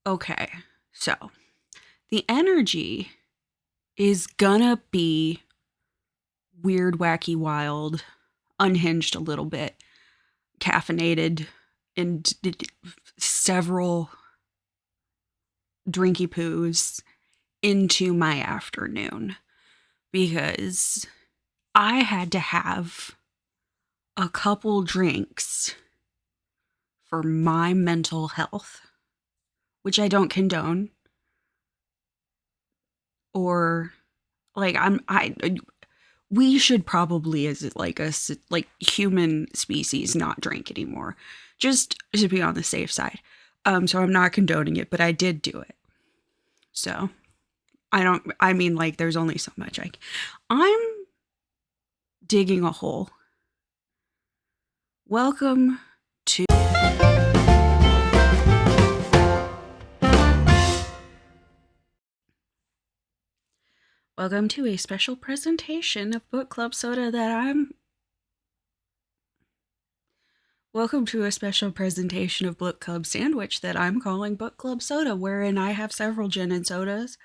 Okay, so the energy is gonna be weird, wacky, wild, unhinged a little bit, caffeinated, and several drinky poos into my afternoon because I had to have a couple drinks for my mental health, which I don't condone. Or like we should probably as like like human species not drink anymore, just to be on the safe side. So I'm not condoning it, but I did do it. So I mean, like, there's only so much I'm digging a hole. Welcome to Welcome to a special presentation of Book Club Soda that I'm Welcome to a special presentation of Book Club Sandwich that I'm calling Book Club Soda, wherein I have several gin and sodas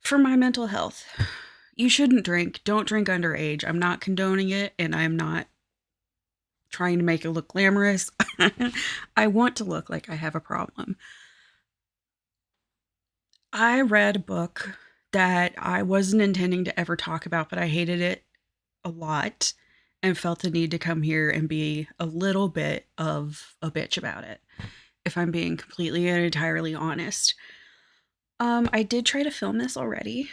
for my mental health. You shouldn't drink. Don't drink underage. I'm not condoning it, and I'm not trying to make it look glamorous. I want to look like I have a problem. I read a book that I wasn't intending to ever talk about, but I hated it a lot and felt the need to come here and be a little bit of a bitch about it, if I'm being completely and entirely honest. I did try to film this already,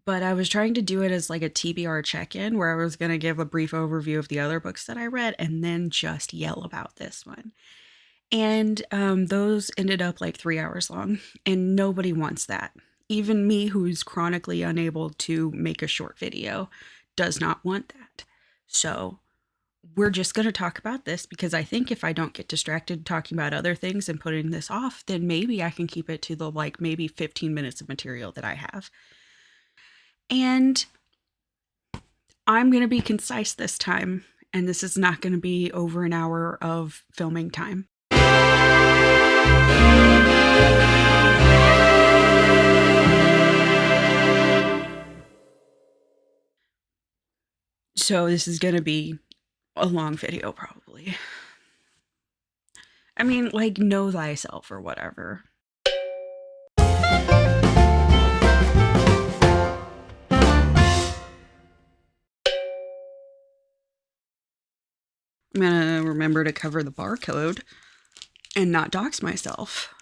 but I was trying to do it as like a TBR check-in where I was going to give a brief overview of the other books that I read and then just yell about this one. And those ended up like 3 hours long, and nobody wants that. Even me, who's chronically unable to make a short video, does not want that. So we're just going to talk about this because I think if I don't get distracted talking about other things and putting this off, then maybe I can keep it to the like maybe 15 minutes of material that I have. And I'm going to be concise this time, and this is not going to be over an hour of filming time. So this is going to be a long video, probably. I mean, like, know thyself or whatever. I'm going to remember to cover the barcode and not dox myself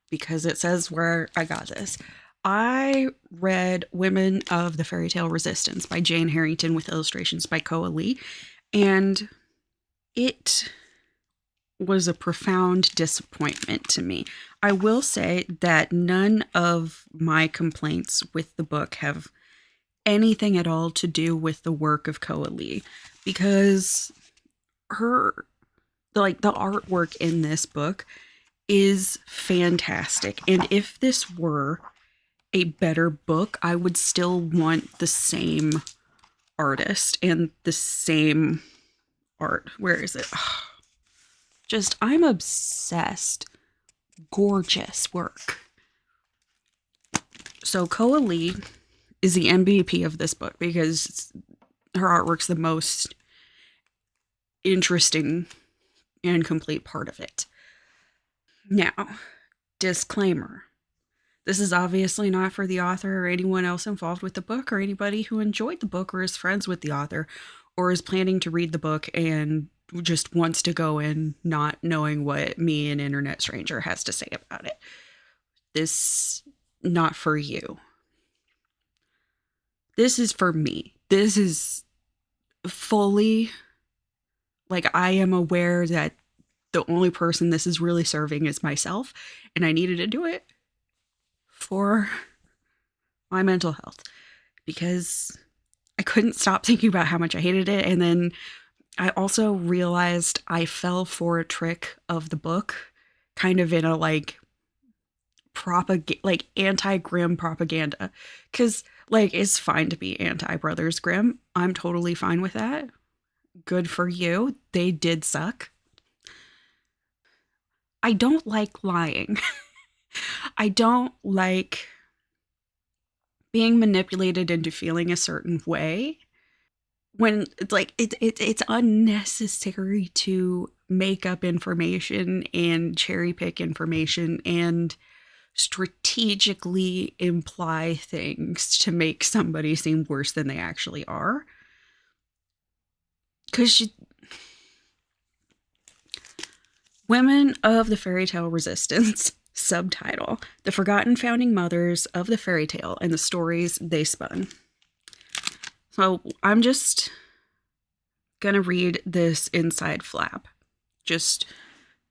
because it says where I got this. I read Women of the Fairy Tale Resistance by Jane Harrington with illustrations by Koa Lee, and it was a profound disappointment to me. I will say that none of my complaints with the book have anything at all to do with the work of Koa Lee, because the artwork in this book is fantastic. And if this were a better book, I would still want the same artist and the same art. Where is it? Just, I'm obsessed. Gorgeous work. So Koa Lee is the MVP of this book because her artwork's the most interesting and complete part of it. Now, disclaimer. This is obviously not for the author or anyone else involved with the book or anybody who enjoyed the book or is friends with the author or is planning to read the book and just wants to go in not knowing what me, an internet stranger, has to say about it. This, not for you. This is for me. This is fully, like, I am aware that the only person this is really serving is myself, and I needed to do it for my mental health because I couldn't stop thinking about how much I hated it. And then I also realized I fell for a trick of the book, kind of in a like anti-Grimm propaganda, because like it's fine to be anti-Brothers Grimm. I'm totally fine with that. Good for you. They did suck. I don't like lying. I don't like being manipulated into feeling a certain way when it's like it's unnecessary to make up information and cherry pick information and strategically imply things to make somebody seem worse than they actually are. Because Women of the Fairy Tale Resistance, subtitle: The Forgotten Founding Mothers of the Fairy Tale and the Stories They Spun. So I'm just gonna read this inside flap, just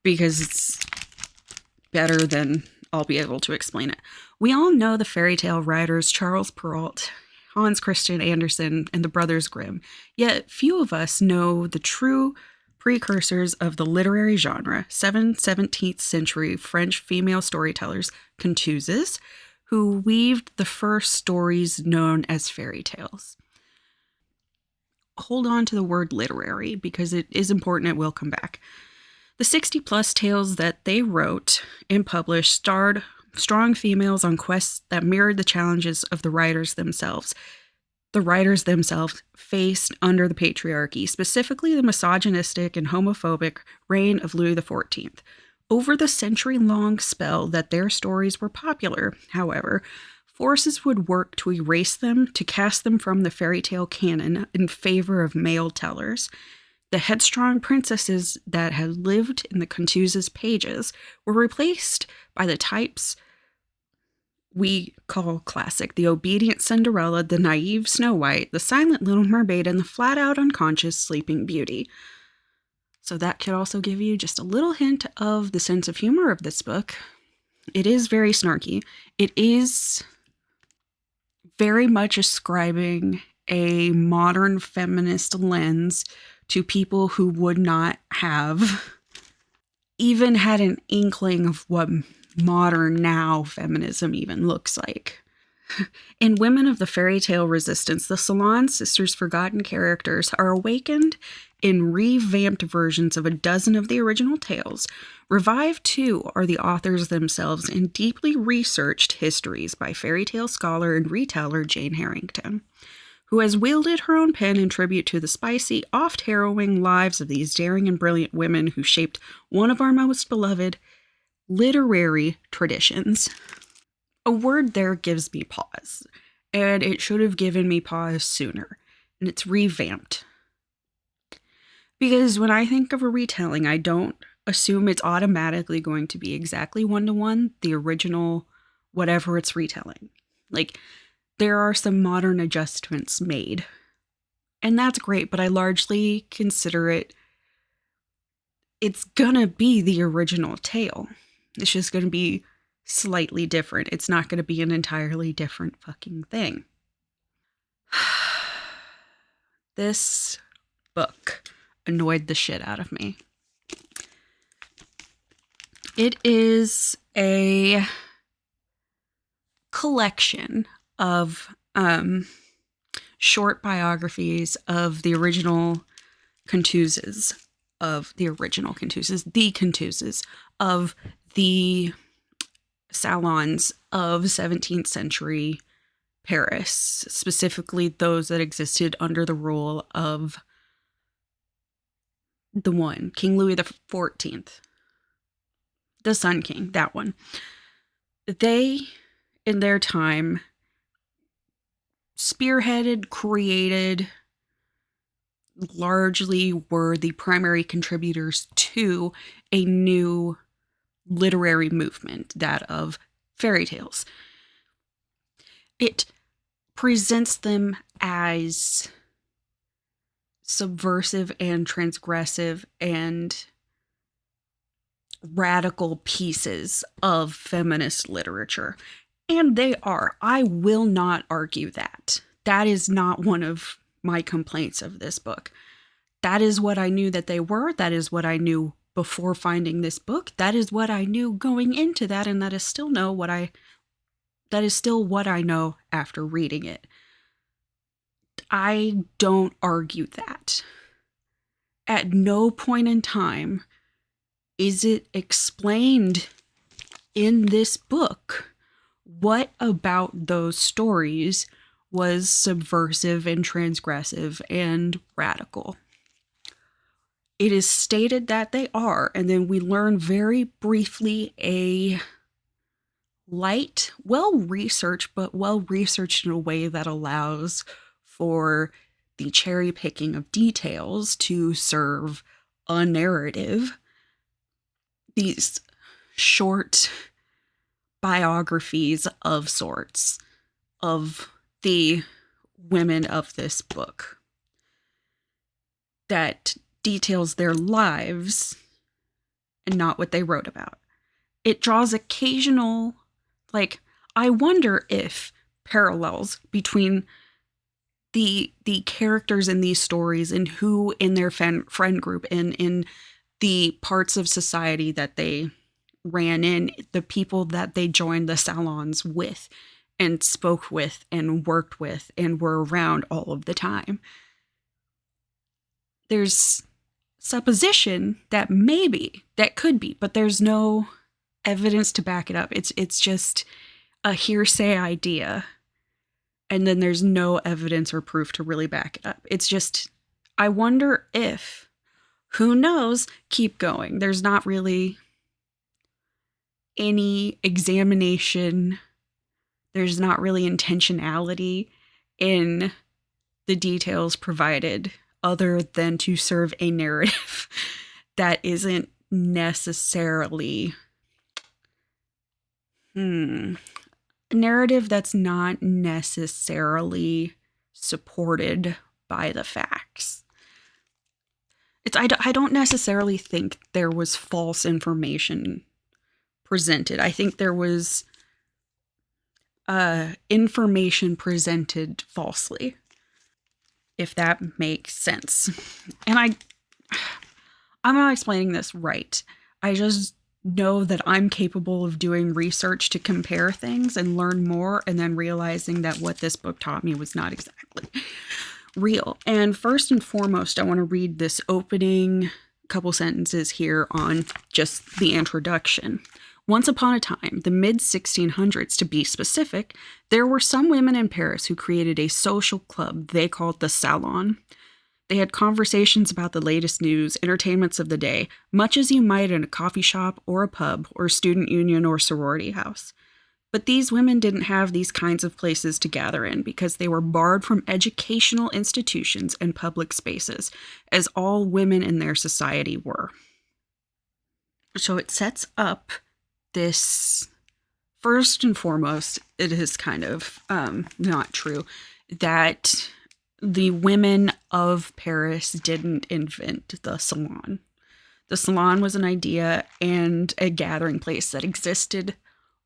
because it's better than I'll be able to explain it. We all know the fairy tale writers Charles Perrault, Hans Christian Andersen, and the Brothers Grimm, yet few of us know the true precursors of the literary genre, 17th century French female storytellers, conteuses, who weaved the first stories known as fairy tales. Hold on to the word literary because it is important. It will come back. The 60-plus tales that they wrote and published starred strong females on quests that mirrored the challenges of the writers themselves. The writers themselves faced under the patriarchy, specifically the misogynistic and homophobic reign of Louis XIV. Over the century-long spell that their stories were popular, however, forces would work to erase them, to cast them from the fairy tale canon in favor of male tellers. The headstrong princesses that had lived in the conteuses' pages were replaced by the types we call classic: the obedient Cinderella, the naive Snow White, the silent Little Mermaid, and the flat-out unconscious Sleeping Beauty. So that could also give you just a little hint of the sense of humor of this book. It is very snarky. It is very much ascribing a modern feminist lens to people who would not have even had an inkling of what modern now feminism even looks like. In Women of the Fairy Tale Resistance, the Salon Sisters' forgotten characters are awakened in revamped versions of a dozen of the original tales. Revived, too, are the authors themselves in deeply researched histories by fairy tale scholar and reteller Jane Harrington, who has wielded her own pen in tribute to the spicy, oft-harrowing lives of these daring and brilliant women who shaped one of our most beloved literary traditions. A word there gives me pause, and it should have given me pause sooner, and it's revamped. Because when I think of a retelling, I don't assume it's automatically going to be exactly one-to-one the original whatever it's retelling. Like, there are some modern adjustments made, and that's great, but I largely consider it's gonna be the original tale. It's just gonna be slightly different. It's not gonna be an entirely different fucking thing. This book annoyed the shit out of me. It is a collection of short biographies of the original conteuses, the conteuses of the salons of 17th century Paris, specifically those that existed under the rule of the one, King Louis XIV, the Sun King, that one. They, in their time, spearheaded, created, largely were the primary contributors to a new literary movement, that of fairy tales. It presents them as subversive and transgressive and radical pieces of feminist literature. And they are. I will not argue that. That is not one of my complaints of this book. That is what I knew that they were. That is what I knew before finding this book. That is what I knew going into that, and that is still what I know after reading it. I don't argue that. At no point in time is it explained in this book, what about those stories was subversive and transgressive and radical? It is stated that they are, and then we learn very briefly a light, well-researched, but well-researched in a way that allows for the cherry picking of details to serve a narrative. These short biographies of sorts of the women of this book that details their lives and not what they wrote about. It draws occasional, I wonder if parallels between the characters in these stories and who in their friend group and in the parts of society that they ran in, the people that they joined the salons with and spoke with and worked with and were around all of the time. There's supposition that maybe that could be, but there's no evidence to back it up. It's just a hearsay idea, and then there's no evidence or proof to really back it up. It's just, I wonder if, who knows, keep going. There's not really any examination. There's not really intentionality in the details provided other than to serve a narrative that isn't necessarily a narrative that's not necessarily supported by the facts. I don't necessarily think there was false information presented. I think there was information presented falsely, if that makes sense. And I'm not explaining this right. I just know that I'm capable of doing research to compare things and learn more, and then realizing that what this book taught me was not exactly real. And first and foremost, I want to read this opening couple sentences here on just the introduction. Once upon a time, the mid-1600s to be specific, there were some women in Paris who created a social club they called the Salon. They had conversations about the latest news, entertainments of the day, much as you might in a coffee shop or a pub or student union or sorority house. But these women didn't have these kinds of places to gather in because they were barred from educational institutions and public spaces, as all women in their society were. So it sets up this, first and foremost, it is kind of not true that the women of Paris didn't invent the salon. The salon was an idea and a gathering place that existed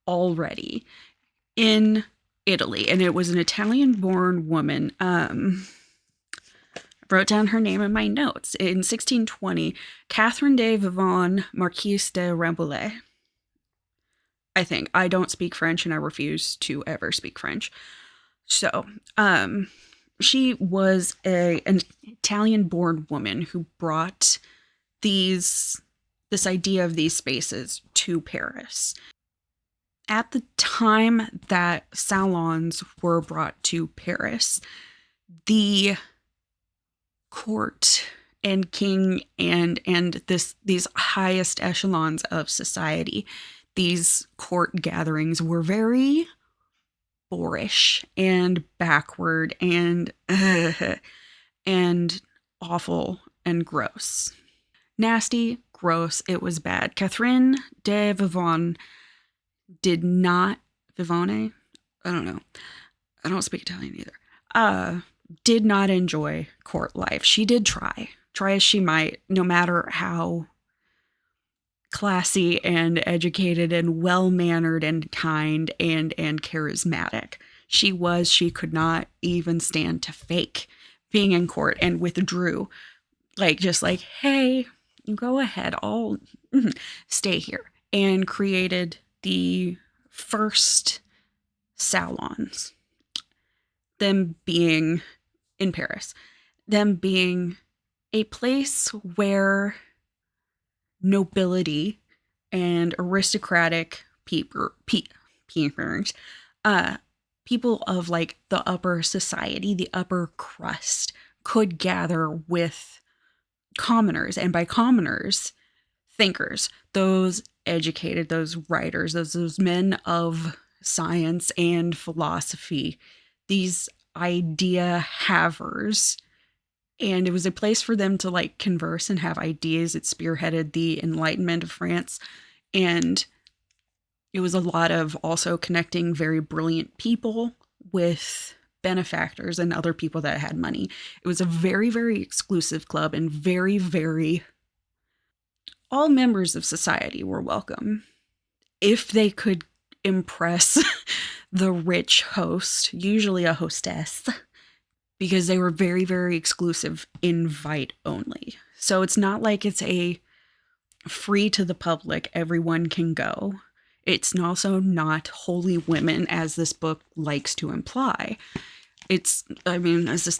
already in Italy, and it was an Italian-born woman. I wrote down her name in my notes. In 1620, Catherine de Vivonne, Marquise de Rambouillet. I think. I don't speak French, and I refuse to ever speak French. So, she was an Italian-born woman who brought this idea of these spaces to Paris. At the time that salons were brought to Paris, the court and king and these highest echelons of society, these court gatherings were very boorish and backward and awful and gross. Nasty, gross, it was bad. Catherine de Vivonne did not, Vivonne? I don't know. I don't speak Italian either. Did not enjoy court life. She did try as she might, no matter how classy and educated and well-mannered and kind and charismatic she could not even stand to fake being in court, and withdrew. Just like, hey, go ahead, I'll stay here. And created the first salons. Them being in Paris. Them being a place where nobility and aristocratic peepers, people of like the upper society, the upper crust, could gather with commoners, and by commoners, thinkers, those educated, those writers, those men of science and philosophy, these idea havers. And it was a place for them to like converse and have ideas. It spearheaded the Enlightenment of France. And it was a lot of also connecting very brilliant people with benefactors and other people that had money. It was a very, very exclusive club, and very, very, all members of society were welcome if they could impress the rich host, usually a hostess, because they were very, very exclusive, invite only. So it's not like it's a free to the public, everyone can go. It's also not holy women, as this book likes to imply. As a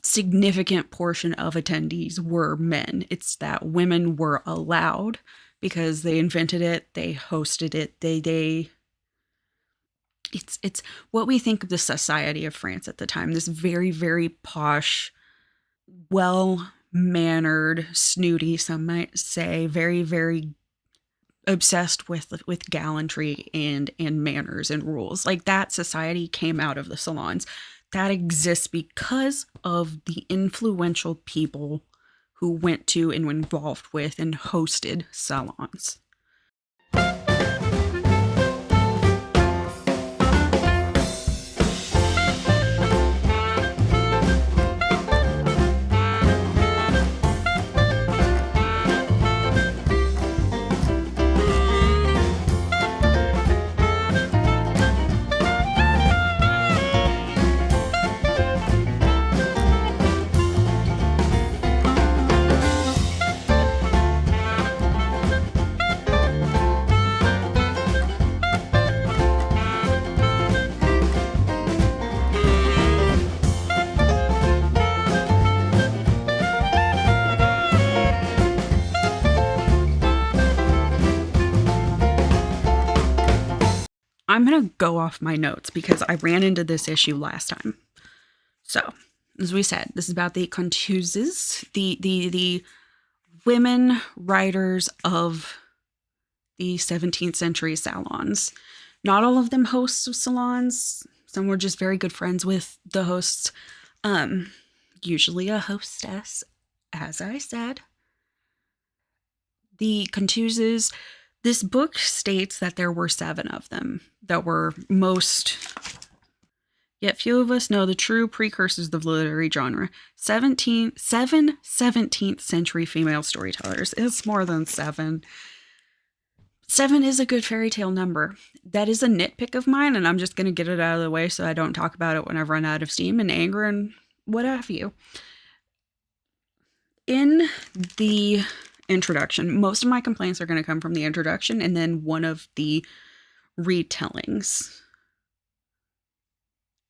significant portion of attendees were men. It's that women were allowed because they invented it, they hosted it, it's what we think of the society of France at the time. This very, very posh, well-mannered, snooty, some might say, very, very obsessed with gallantry and manners and rules. Like, that society came out of the salons. That exists because of the influential people who went to and were involved with and hosted salons. I'm going to go off my notes because I ran into this issue last time. So, as we said, this is about the conteuses, the women writers of the 17th century salons. Not all of them hosts of salons. Some were just very good friends with the hosts. Usually a hostess, as I said. The conteuses. This book states that there were 7 of them that were most, yet few of us know the true precursors of the literary genre. 7 17th century female storytellers. It's more than 7. 7 is a good fairy tale number. That is a nitpick of mine, and I'm just going to get it out of the way so I don't talk about it when I run out of steam and anger and what have you. In the introduction, most of my complaints are going to come from the introduction and then one of the retellings.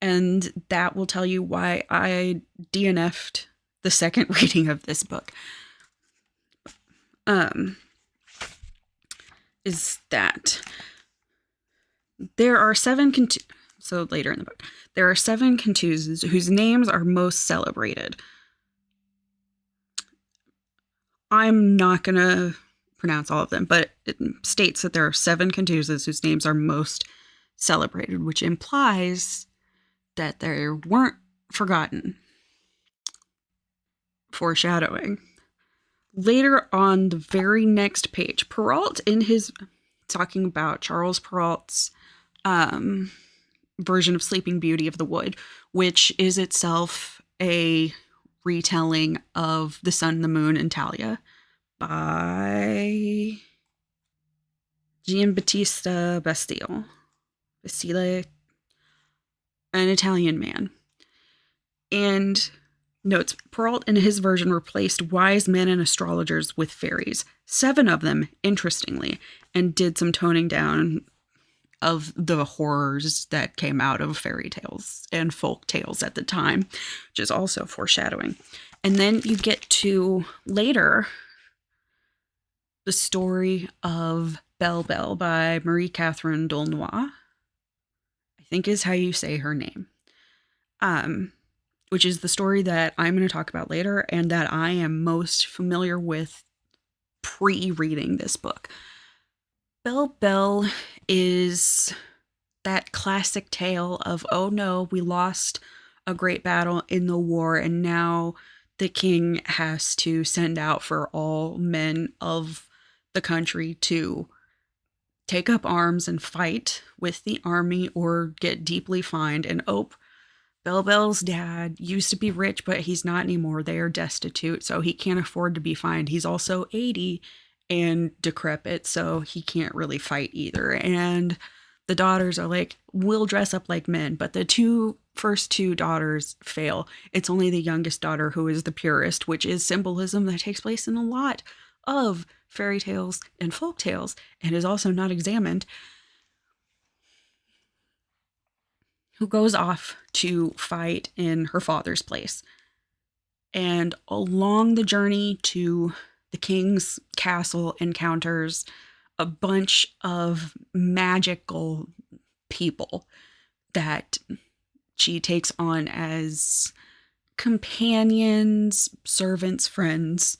And that will tell you why I DNF'd the second reading of this book. Is that there are 7 so later in the book, there are 7 conteuses whose names are most celebrated. I'm not going to pronounce all of them, but it states that there are 7 conteuses whose names are most celebrated, which implies that they weren't forgotten. Foreshadowing. Later on the very next page, Perrault in his, talking about Charles Perrault's version of Sleeping Beauty of the Wood, which is itself a retelling of The Sun, the Moon, and Talia by Giambattista Basile, an Italian man. And notes, Perrault in his version replaced wise men and astrologers with fairies, 7 of them, interestingly, and did some toning down of the horrors that came out of fairy tales and folk tales at the time, which is also foreshadowing. And then you get to later the story of Belle Belle by Marie Catherine D'Aulnoy, I think is how you say her name. Which is the story that I'm going to talk about later and that I am most familiar with pre-reading this book. Belle Belle is that classic tale of, oh no, we lost a great battle in the war and now the king has to send out for all men of the country to take up arms and fight with the army or get deeply fined. And Belle Belle's dad used to be rich, but he's not anymore. They are destitute, so he can't afford to be fined. He's also 80 and decrepit, so he can't really fight either. And the daughters are like, we'll dress up like men, but the first two daughters fail. It's only the youngest daughter who is the purest, which is symbolism that takes place in a lot of fairy tales and folk tales and is also not examined, who goes off to fight in her father's place. And along the journey to the king's castle encounters a bunch of magical people that she takes on as companions, servants, friends,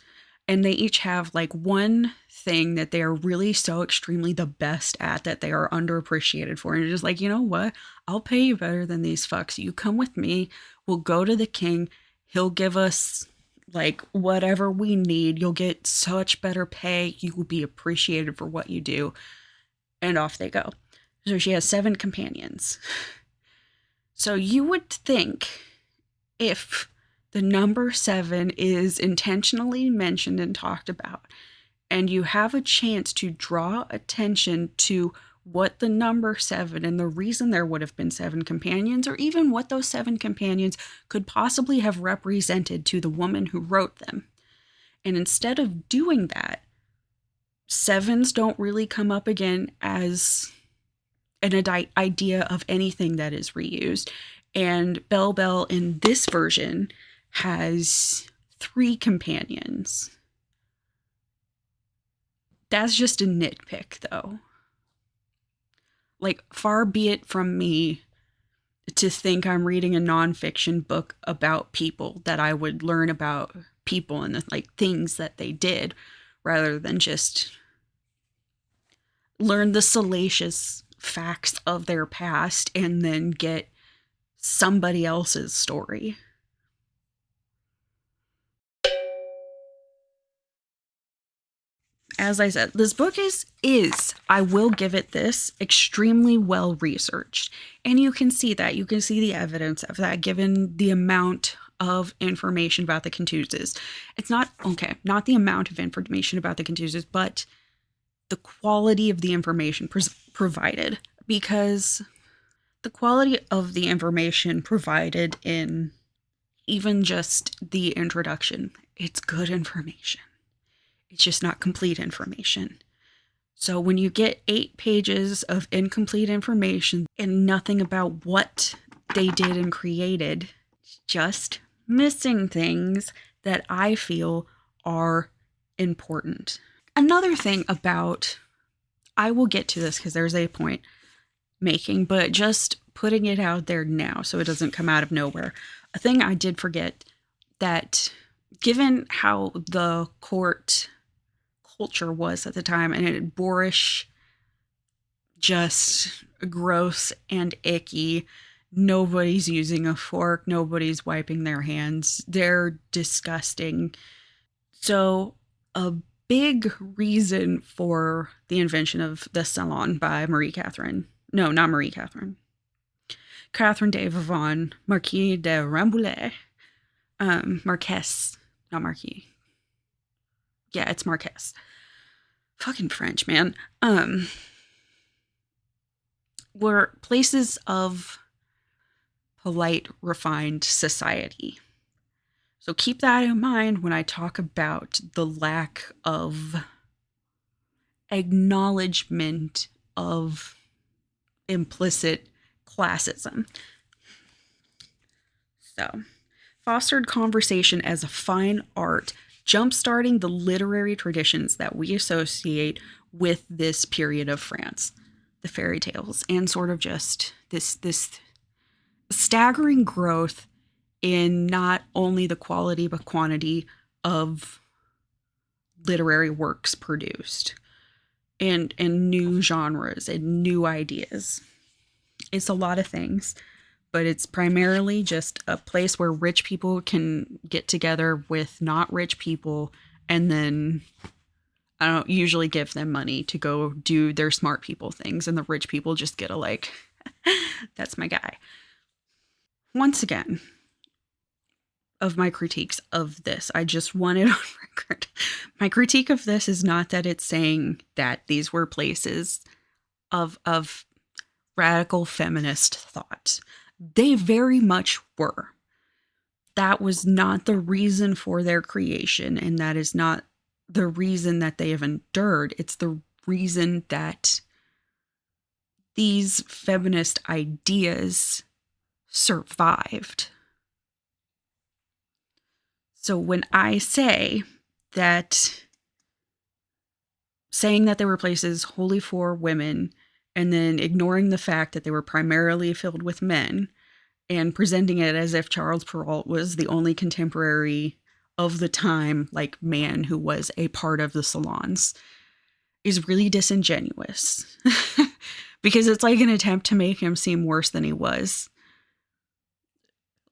and they each have like one thing that they are really so extremely the best at that they are underappreciated for. And you're just like, you know what? I'll pay you better than these fucks. You come with me. We'll go to the king. He'll give us like whatever we need. You'll get such better pay. You will be appreciated for what you do. And off they go. So she has 7 companions. So you would think if the number 7 is intentionally mentioned and talked about, and you have a chance to draw attention to what the number 7 and the reason there would have been 7 companions, or even what those 7 companions could possibly have represented to the woman who wrote them. And instead of doing that, 7s don't really come up again as an idea of anything that is reused. And Belle Belle in this version has 3 companions. That's just a nitpick, though. Like, far be it from me to think I'm reading a nonfiction book about people, that I would learn about people and the like things that they did, rather than just learn the salacious facts of their past and then get somebody else's story. As I said, this book is, I will give it this, extremely well researched. And you can see that. You can see the evidence of that given the amount of information about the Contuses. It's not the amount of information about the Contuses, but the quality of the information provided. Because the quality of the information provided in even just the introduction, it's good information. It's just not complete information. So when you get 8 pages of incomplete information and nothing about what they did and created, just missing things that I feel are important. Another thing about, I will get to this because there's a point making, but just putting it out there now so it doesn't come out of nowhere. A thing I did forget, that given how the court culture was at the time, and it boorish, just gross and icky. Nobody's using a fork. Nobody's wiping their hands. They're disgusting. So a big reason for the invention of the salon by Catherine de Vivonne, Marquis de Rambouillet, Marquess, not Marquis. Yeah, it's Marquess. Fucking French, man. Were places of polite, refined society. So keep that in mind when I talk about the lack of acknowledgement of implicit classism. So, fostered conversation as a fine art, jump-starting the literary traditions that we associate with this period of France, the fairy tales, and sort of just this staggering growth in not only the quality but quantity of literary works produced, and new genres and new ideas. It's a lot of things, but it's primarily just a place where rich people can get together with not rich people, and then I don't usually give them money to go do their smart people things, and the rich people just get a like, that's my guy. Once again, of my critiques of this, I just want it on record. My critique of this is not that it's saying that these were places of radical feminist thought. They very much were. That was not the reason for their creation, and that is not the reason that they have endured. It's the reason that these feminist ideas survived. So when I say that saying that they were places wholly for women and then ignoring the fact that they were primarily filled with men and presenting it as if Charles Perrault was the only contemporary of the time, like, man who was a part of the salons, is really disingenuous. Because it's like an attempt to make him seem worse than he was.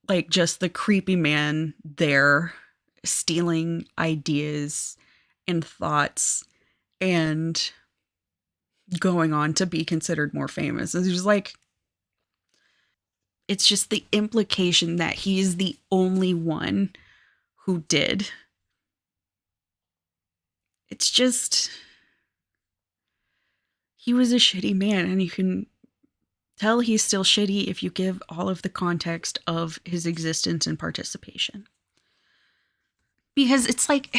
Like, just the creepy man there stealing ideas and thoughts and going on to be considered more famous. It's just like, it's just the implication that he's the only one who did. It's just, he was a shitty man, and you can tell he's still shitty if you give all of the context of his existence and participation. Because it's like,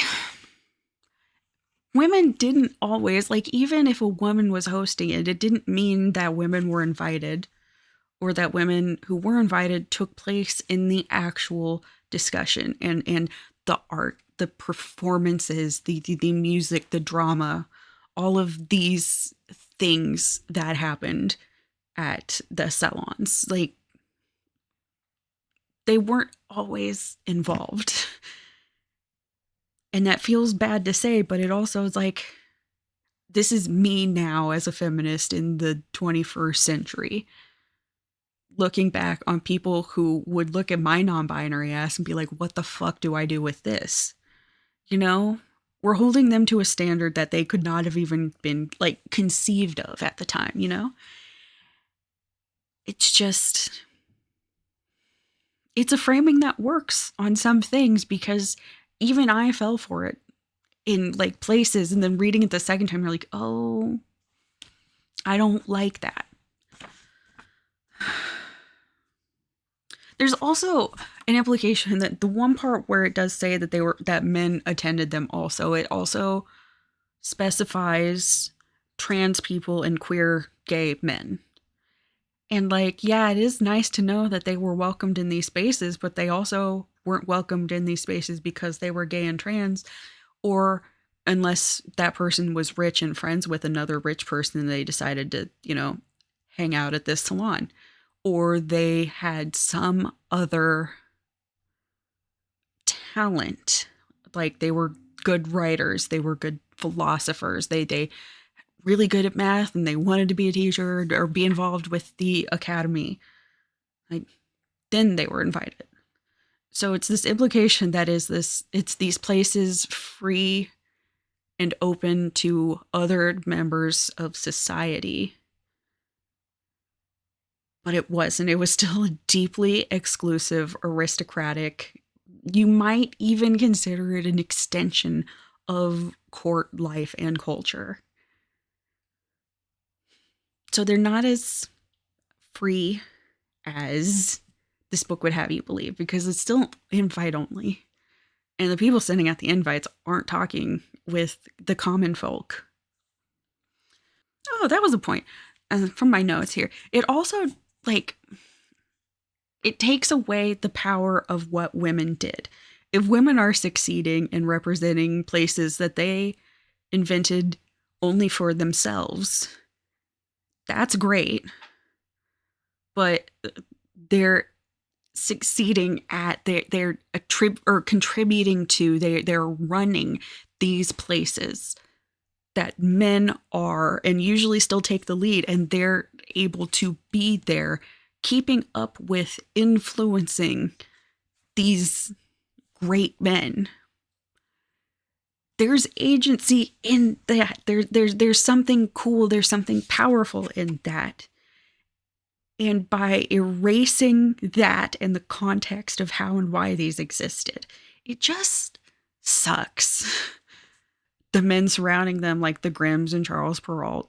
women didn't always, like, even if a woman was hosting it, it didn't mean that women were invited, or that women who were invited took place in the actual discussion and the art, the performances, the music, the drama, all of these things that happened at the salons. Like, they weren't always involved. And that feels bad to say, but it also is like, this is me now as a feminist in the 21st century, looking back on people who would look at my non-binary ass and be like, what the fuck do I do with this? You know? We're holding them to a standard that they could not have even been, like, conceived of at the time, you know? It's just, it's a framing that works on some things, because even I fell for it in, like, places, and then reading it the second time, you're like, oh, I don't like that. There's also an implication that the one part where it does say that men attended them also, it also specifies trans people and queer gay men. And, like, yeah, it is nice to know that they were welcomed in these spaces, but they also weren't welcomed in these spaces because they were gay and trans, or unless that person was rich and friends with another rich person and they decided to, you know, hang out at this salon, or they had some other talent, like they were good writers, they were good philosophers, they really good at math, and they wanted to be a teacher or be involved with the academy, like, then they were invited. So it's this implication that it's these places free and open to other members of society. But it wasn't. It was still a deeply exclusive, aristocratic, you might even consider it an extension of court life and culture. So they're not as free as this book would have you believe, because it's still invite only. And the people sending out the invites aren't talking with the common folk. Oh, that was a point. From my notes here. It also, like, it takes away the power of what women did. If women are succeeding in representing places that they invented only for themselves. That's great. But they're succeeding at they're contributing to they're running these places that men are and usually still take the lead, and they're able to be there keeping up with influencing these great men. There's agency in that. There's something cool, there's something powerful in that. And by erasing that and the context of how and why these existed, it just sucks. The men surrounding them, like the Grimms and Charles Perrault,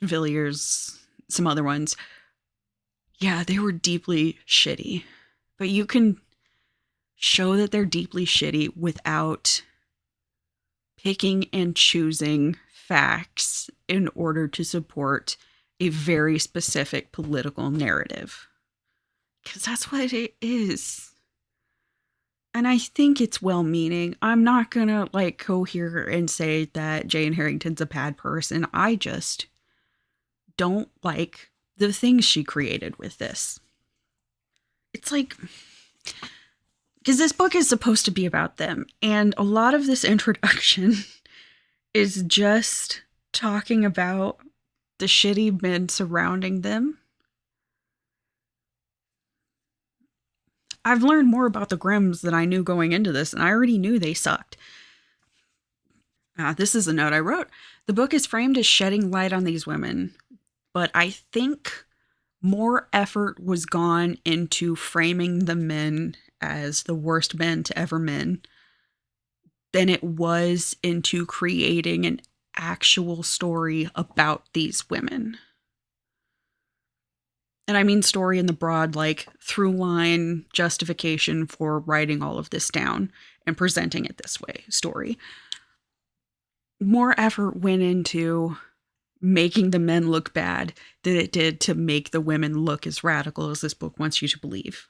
Villiers, some other ones, yeah, they were deeply shitty. But you can show that they're deeply shitty without picking and choosing facts in order to support a very specific political narrative. Because that's what it is. And I think it's well-meaning. I'm not gonna go here and say that Jane Harrington's a bad person. I just don't like the things she created with this. It's because this book is supposed to be about them, and a lot of this introduction is just talking about the shitty men surrounding them. I've learned more about the Grimms than I knew going into this, and I already knew they sucked. This is a note I wrote. The book is framed as shedding light on these women, but I think more effort was gone into framing the men as the worst men to ever men than it was into creating an actual story about these women. And I mean story in the broad, through line justification for writing all of this down and presenting it this way, story. More effort went into making the men look bad than it did to make the women look as radical as this book wants you to believe.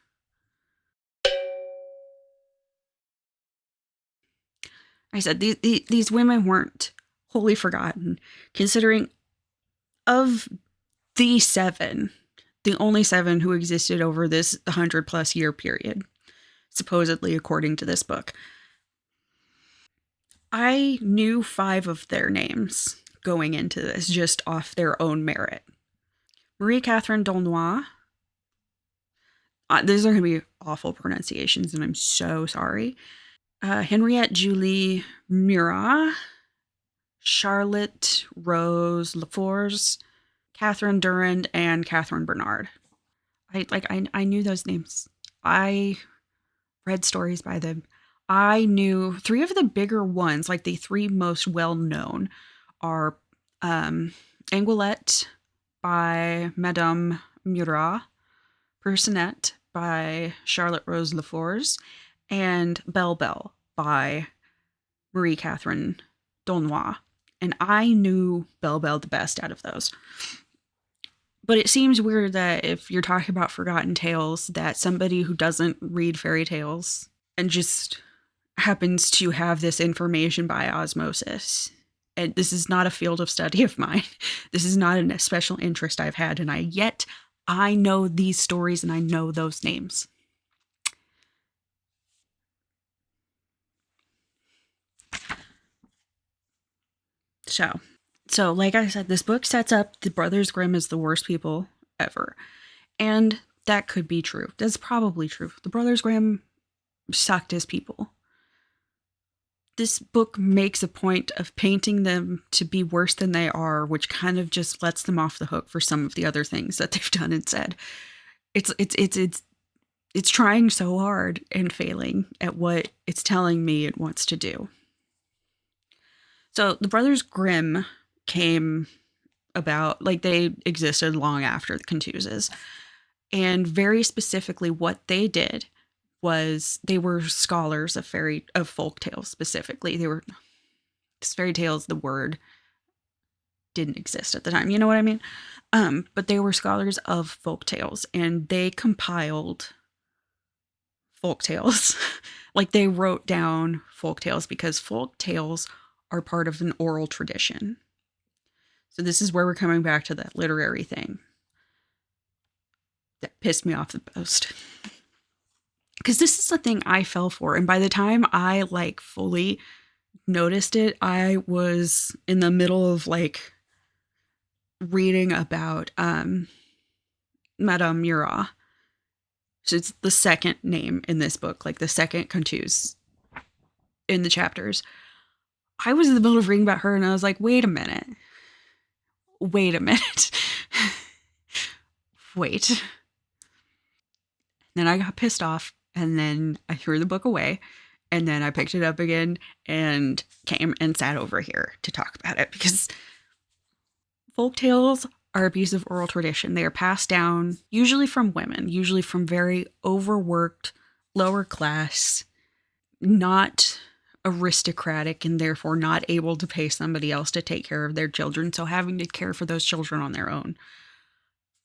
I said these women weren't wholly forgotten, considering of the 7, the only 7 who existed over this 100+ year period, supposedly according to this book. I knew 5 of their names going into this just off their own merit. Marie Catherine D'Aulnoy. These are going to be awful pronunciations, and I'm so sorry. Henriette Julie Murat, Charlotte Rose Lefors, Catherine Durand, and Catherine Bernard. I knew those names. I read stories by them. I knew 3 of the bigger ones, the 3 most well-known, are Anguillette by Madame Murat, Personette by Charlotte Rose Lefors, and Belle Belle by Marie Catherine D'Aulnoy. And I knew Belle Belle the best out of those. But it seems weird that if you're talking about forgotten tales, that somebody who doesn't read fairy tales and just happens to have this information by osmosis, and this is not a field of study of mine, this is not a special interest I've had, and I know these stories and I know those names. So like I said, this book sets up the Brothers Grimm as the worst people ever. And that could be true. That's probably true. The Brothers Grimm sucked as people. This book makes a point of painting them to be worse than they are, which kind of just lets them off the hook for some of the other things that they've done and said. It's trying so hard and failing at what it's telling me it wants to do. So the Brothers Grimm came about, they existed long after the Contuses. And very specifically what they did was they were scholars of folk tales specifically. They were, fairy tales, the word didn't exist at the time, you know what I mean? But they were scholars of folk tales, and they compiled folk tales. They wrote down folk tales because folk tales are part of an oral tradition. So this is where we're coming back to that literary thing that pissed me off the most. Because this is the thing I fell for. And by the time I fully noticed it, I was in the middle of reading about Madame Murat. So it's the second name in this book, the second Conteuse in the chapters. I was in the middle of reading about her and I was like, wait a minute. Wait. Then I got pissed off and then I threw the book away and then I picked it up again and came and sat over here to talk about it because folktales are a piece of oral tradition. They are passed down usually from women, usually from very overworked, lower class, not aristocratic and therefore not able to pay somebody else to take care of their children, so having to care for those children on their own.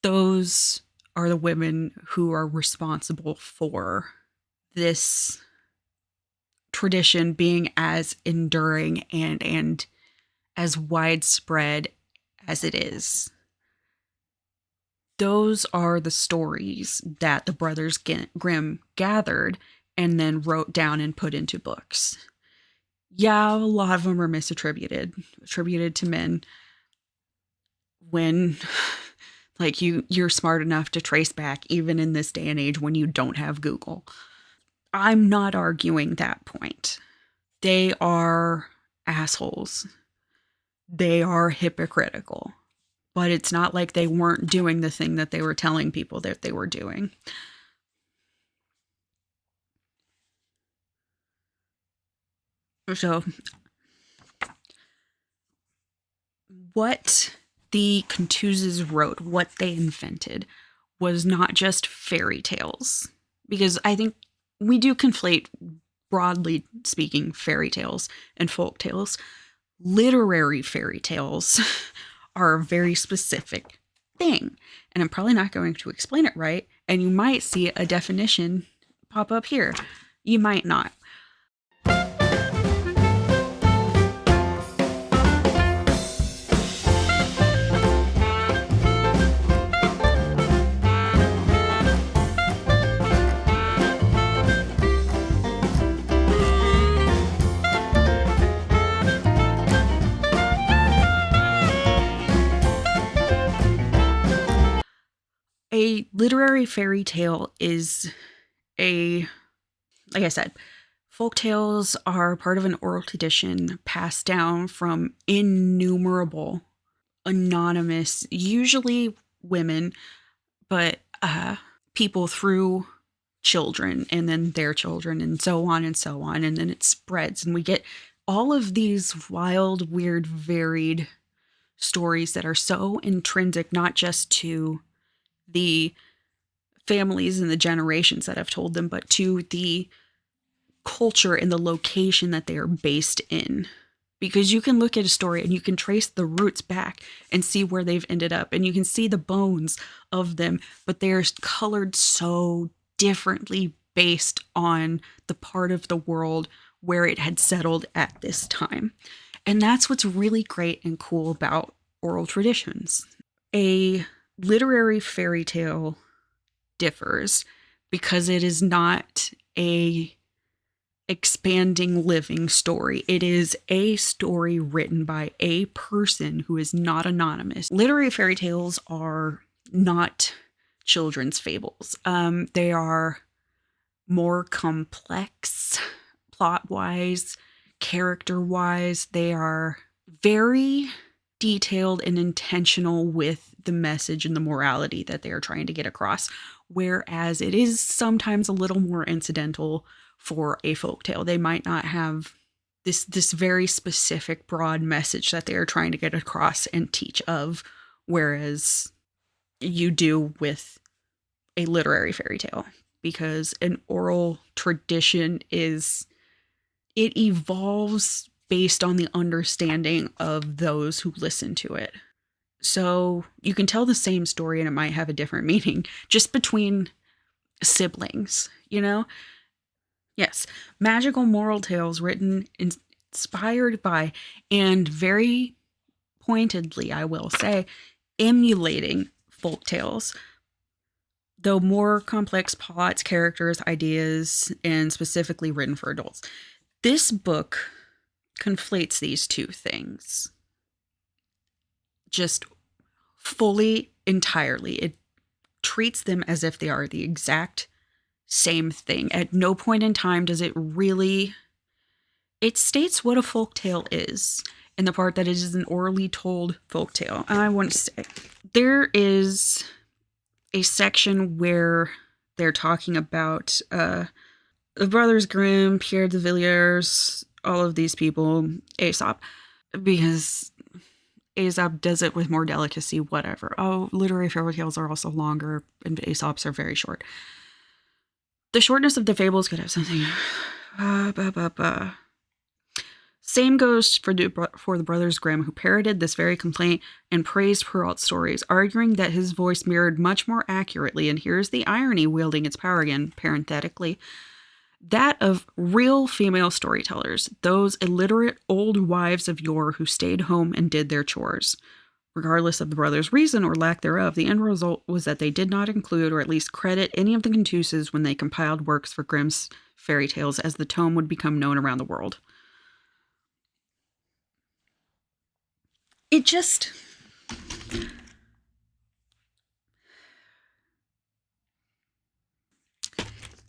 Those are the women who are responsible for this tradition being as enduring and as widespread as it is. Those are the stories that the Brothers Grimm gathered and then wrote down and put into books. Yeah, a lot of them are attributed to men when you're smart enough to trace back even in this day and age when you don't have Google. I'm not arguing that point. They are assholes. They are hypocritical. But it's not like they weren't doing the thing that they were telling people that they were doing. So, what the Conteuses wrote, what they invented, was not just fairy tales. Because I think we do conflate, broadly speaking, fairy tales and folk tales. Literary fairy tales are a very specific thing. And I'm probably not going to explain it right. And you might see a definition pop up here. You might not. A literary fairy tale is like I said, folk tales are part of an oral tradition passed down from innumerable anonymous, usually women, but people through children and then their children and so on and so on. And then it spreads and we get all of these wild, weird, varied stories that are so intrinsic, not just to the families and the generations that have told them, but to the culture and the location that they are based in. Because you can look at a story and you can trace the roots back and see where they've ended up, and you can see the bones of them, but they're colored so differently based on the part of the world where it had settled at this time. And that's what's really great and cool about oral traditions. A literary fairy tale differs because it is not a expanding living story. It is a story written by a person who is not anonymous. Literary fairy tales are not children's fables. They are more complex plot-wise, character-wise. They are very detailed and intentional with the message and the morality that they are trying to get across, whereas it is sometimes a little more incidental for a folktale. They might not have this very specific broad message that they are trying to get across and teach of, whereas you do with a literary fairy tale, because an oral tradition it evolves based on the understanding of those who listen to it. So you can tell the same story and it might have a different meaning just between siblings, you know? Yes, magical moral tales written, inspired by, and very pointedly, I will say, emulating folk tales, though more complex plots, characters, ideas, and specifically written for adults. This book conflates these two things just fully, entirely. It treats them as if they are the exact same thing. At no point in time does it really... It states what a folktale is in the part that it is an orally told folktale. I want to say there is a section where they're talking about the Brothers Grimm, Pierre de Villiers, all of these people, Aesop, because Aesop does it with more delicacy, whatever. Oh, literary fairy tales are also longer, and Aesop's are very short. The shortness of the fables could have something... Same goes for the Brothers Grimm, who parroted this very complaint and praised Perrault's stories, arguing that his voice mirrored much more accurately, and here's the irony wielding its power again, parenthetically, that of real female storytellers, those illiterate old wives of yore who stayed home and did their chores. Regardless of the brothers' reason or lack thereof, the end result was that they did not include or at least credit any of the Contuses when they compiled works for Grimm's fairy tales, as the tome would become known around the world. It just...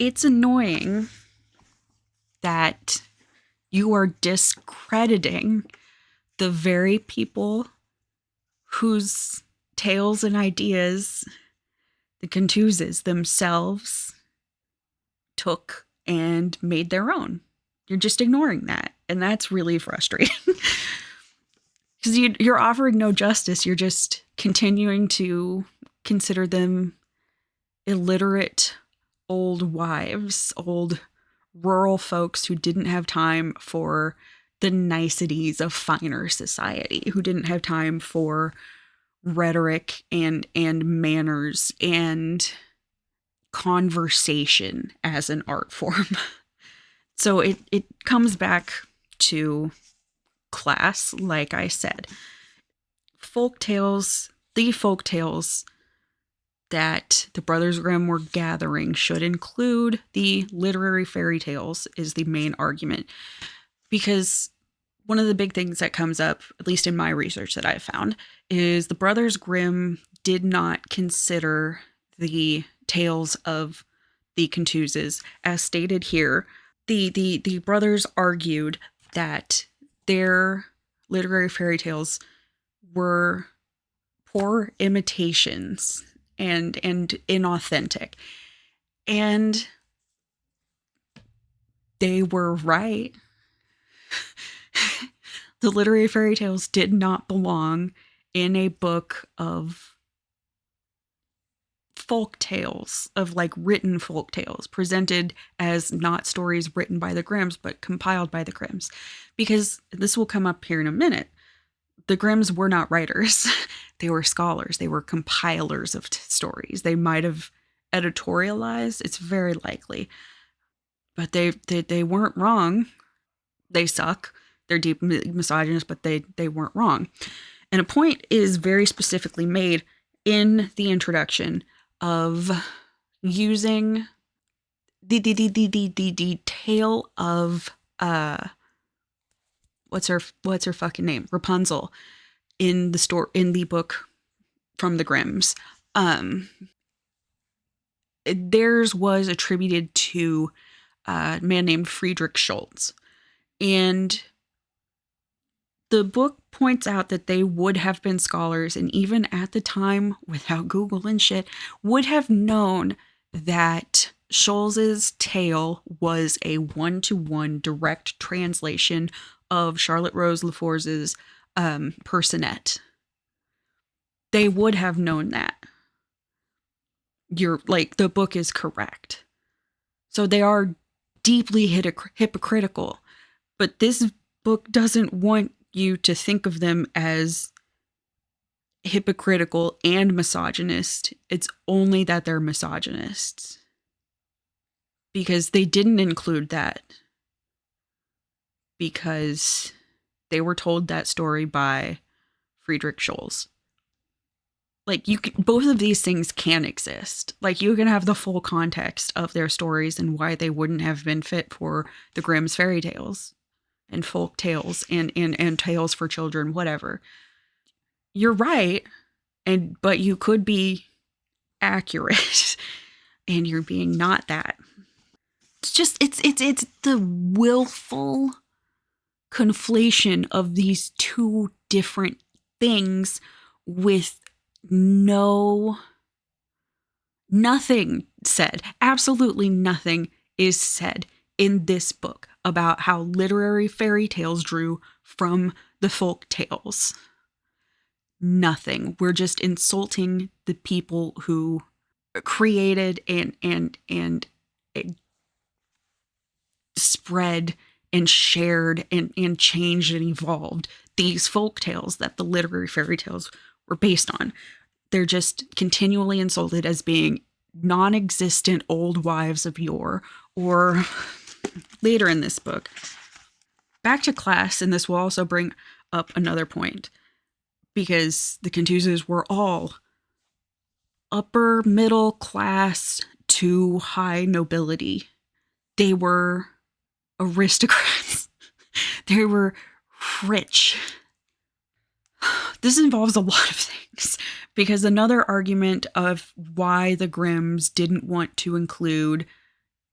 It's annoying that you are discrediting the very people whose tales and ideas the Contuses themselves took and made their own. You're just ignoring that, and that's really frustrating. Because you're offering no justice. You're just continuing to consider them illiterate old wives, old rural folks who didn't have time for the niceties of finer society, who didn't have time for rhetoric and manners and conversation as an art form. So it comes back to class, like I said. Folktales, the folktales that the Brothers Grimm were gathering should include the literary fairy tales, is the main argument. Because one of the big things that comes up, at least in my research that I've found, is the Brothers Grimm did not consider the tales of the Contuses. As stated here, the brothers argued that their literary fairy tales were poor imitations and inauthentic. And they were right. The literary fairy tales did not belong in a book of folk tales, of like written folk tales, presented as not stories written by the Grimms, but compiled by the Grimms. Because this will come up here in a minute. The Grimms were not writers. They were scholars. They were compilers of stories. They might have editorialized. It's very likely. But they weren't wrong. They suck. They're deep misogynist, but they weren't wrong. And a point is very specifically made in the introduction of using the tale of what's her fucking name? Rapunzel in the book from the Grimms. Theirs was attributed to a man named Friedrich Schultz. And the book points out that they would have been scholars, and even at the time, without Google and shit, would have known that Schultz's tale was a one-to-one direct translation of Charlotte Rose LaForge's Personette. They would have known that. The book is correct. So they are deeply hypocritical. But this book doesn't want you to think of them as hypocritical and misogynist. It's only that they're misogynists. Because they didn't include that. Because they were told that story by Friedrich Scholl's. Like, both of these things can exist. Like, you can have the full context of their stories and why they wouldn't have been fit for the Grimm's fairy tales and folk tales and tales for children, whatever. You're right, but you could be accurate, and you're being not that. It's just it's the willful conflation of these two different things with nothing said. Absolutely nothing is said in this book about how literary fairy tales drew from the folk tales. Nothing. We're just insulting the people who created and spread and shared and changed and evolved these folk tales that the literary fairy tales were based on. They're just continually insulted as being non-existent old wives of yore, or later in this book. Back to class, and this will also bring up another point, because the Contuses were all upper middle class to high nobility. They were aristocrats. They were rich. This involves a lot of things, because another argument of why the Grimms didn't want to include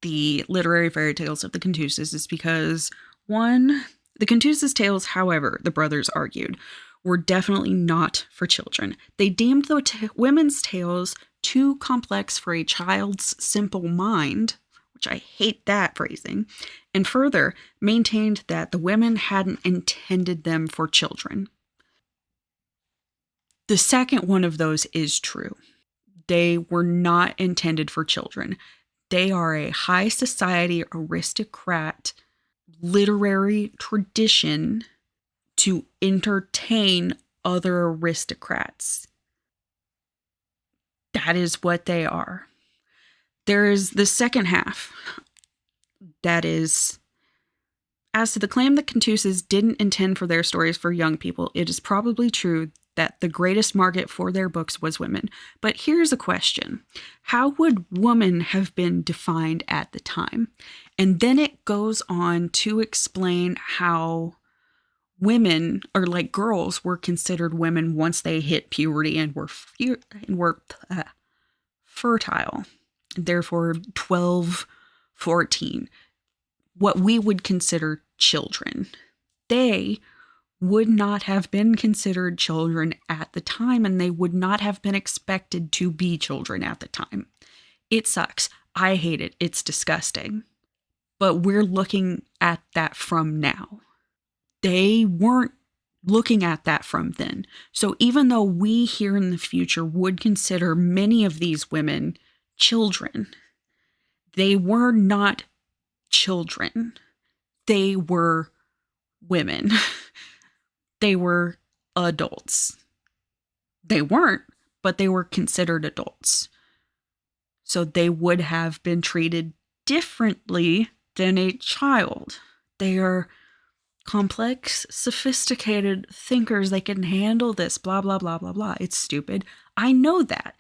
the literary fairy tales of the Contuses is because, one, the Contuses' tales, however, the brothers argued, were definitely not for children. They deemed the women's tales too complex for a child's simple mind, which I hate that phrasing, and further maintained that the women hadn't intended them for children. The second one of those is true. They were not intended for children. They are a high society aristocrat literary tradition to entertain other aristocrats. That is what they are. There is the second half. That is, as to the claim that Contuses didn't intend for their stories for young people, it is probably true that the greatest market for their books was women. But here's a question. How would woman have been defined at the time? And then it goes on to explain how women, or like girls, were considered women once they hit puberty and were fertile. Therefore, 12, 14. What we would consider children. They would not have been considered children at the time, and they would not have been expected to be children at the time. It sucks. I hate it. It's disgusting. But we're looking at that from now. They weren't looking at that from then. So even though we here in the future would consider many of these women children, they were not children. They were women. They were adults. They weren't, but they were considered adults. So they would have been treated differently than a child. They are complex, sophisticated thinkers. They can handle this, blah, blah, blah, blah, blah. It's stupid. I know that.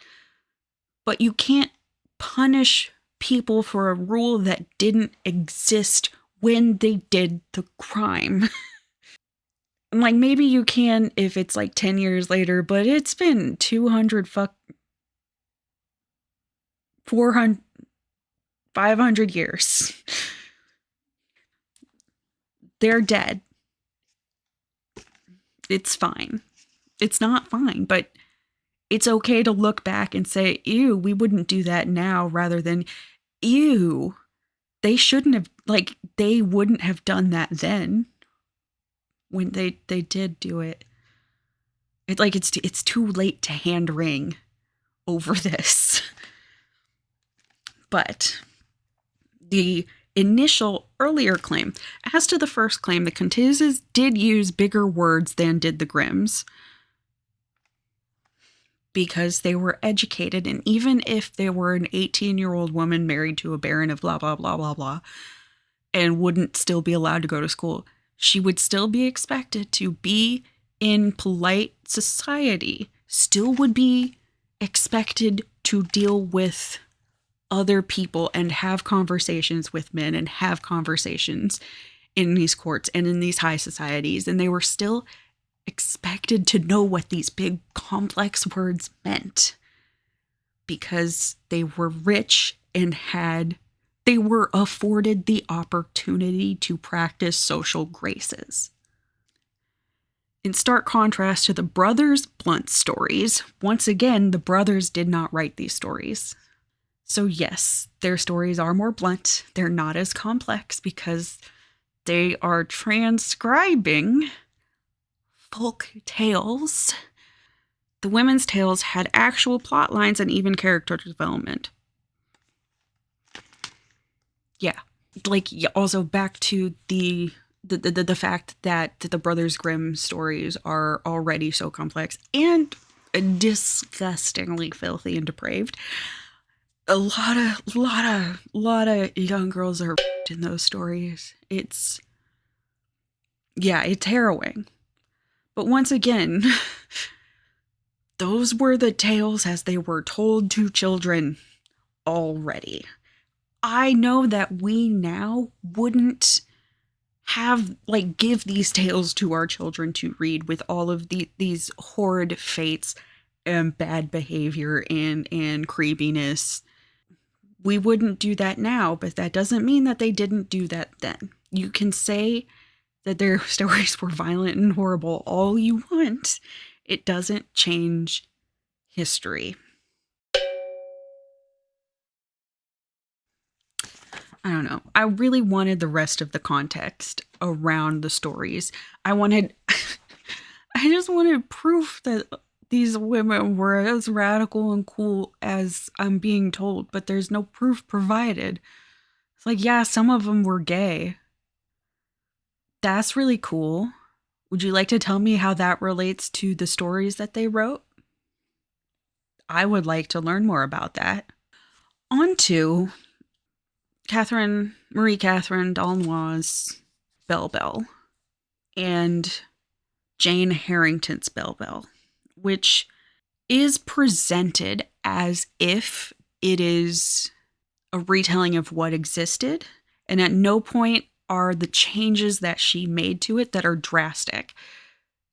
But you can't punish people for a rule that didn't exist when they did the crime. Like, maybe you can if it's like 10 years later, but it's been 400, 500 years. They're dead. It's fine. It's not fine, but it's okay to look back and say, ew, we wouldn't do that now, rather than, ew, they shouldn't have, like, they wouldn't have done that then. When they did do it. It's too late to hand wring over this. But the initial earlier claim, as to the first claim, the Contuses did use bigger words than did the Grimms, because they were educated, and even if they were an 18-year-old woman married to a baron of blah, blah, blah, blah, blah, and wouldn't still be allowed to go to school, she would still be expected to be in polite society still would be expected to deal with other people and have conversations with men and have conversations in these courts and in these high societies. And they were still expected to know what these big complex words meant because they were rich and they were afforded the opportunity to practice social graces. In stark contrast to the brothers' blunt stories, once again, the brothers did not write these stories. So yes, their stories are more blunt. They're not as complex because they are transcribing folk tales. The women's tales had actual plot lines and even character development. Yeah. Also back to the fact that the Brothers Grimm stories are already so complex and disgustingly filthy and depraved. A lot of young girls are in those stories. It's harrowing. But once again, those were the tales as they were told to children already. I know that we now wouldn't give these tales to our children to read with all of these horrid fates and bad behavior and creepiness. We wouldn't do that now, but that doesn't mean that they didn't do that then. You can say that their stories were violent and horrible all you want. It doesn't change history. I don't know. I really wanted the rest of the context around the stories. I just wanted proof that these women were as radical and cool as I'm being told, but there's no proof provided. It's like, yeah, some of them were gay. That's really cool. Would you like to tell me how that relates to the stories that they wrote? I would like to learn more about that. On to Marie Catherine d'Aulnoy's Belle Belle and Jane Harrington's Belle Belle, which is presented as if it is a retelling of what existed, and at no point are the changes that she made to it that are drastic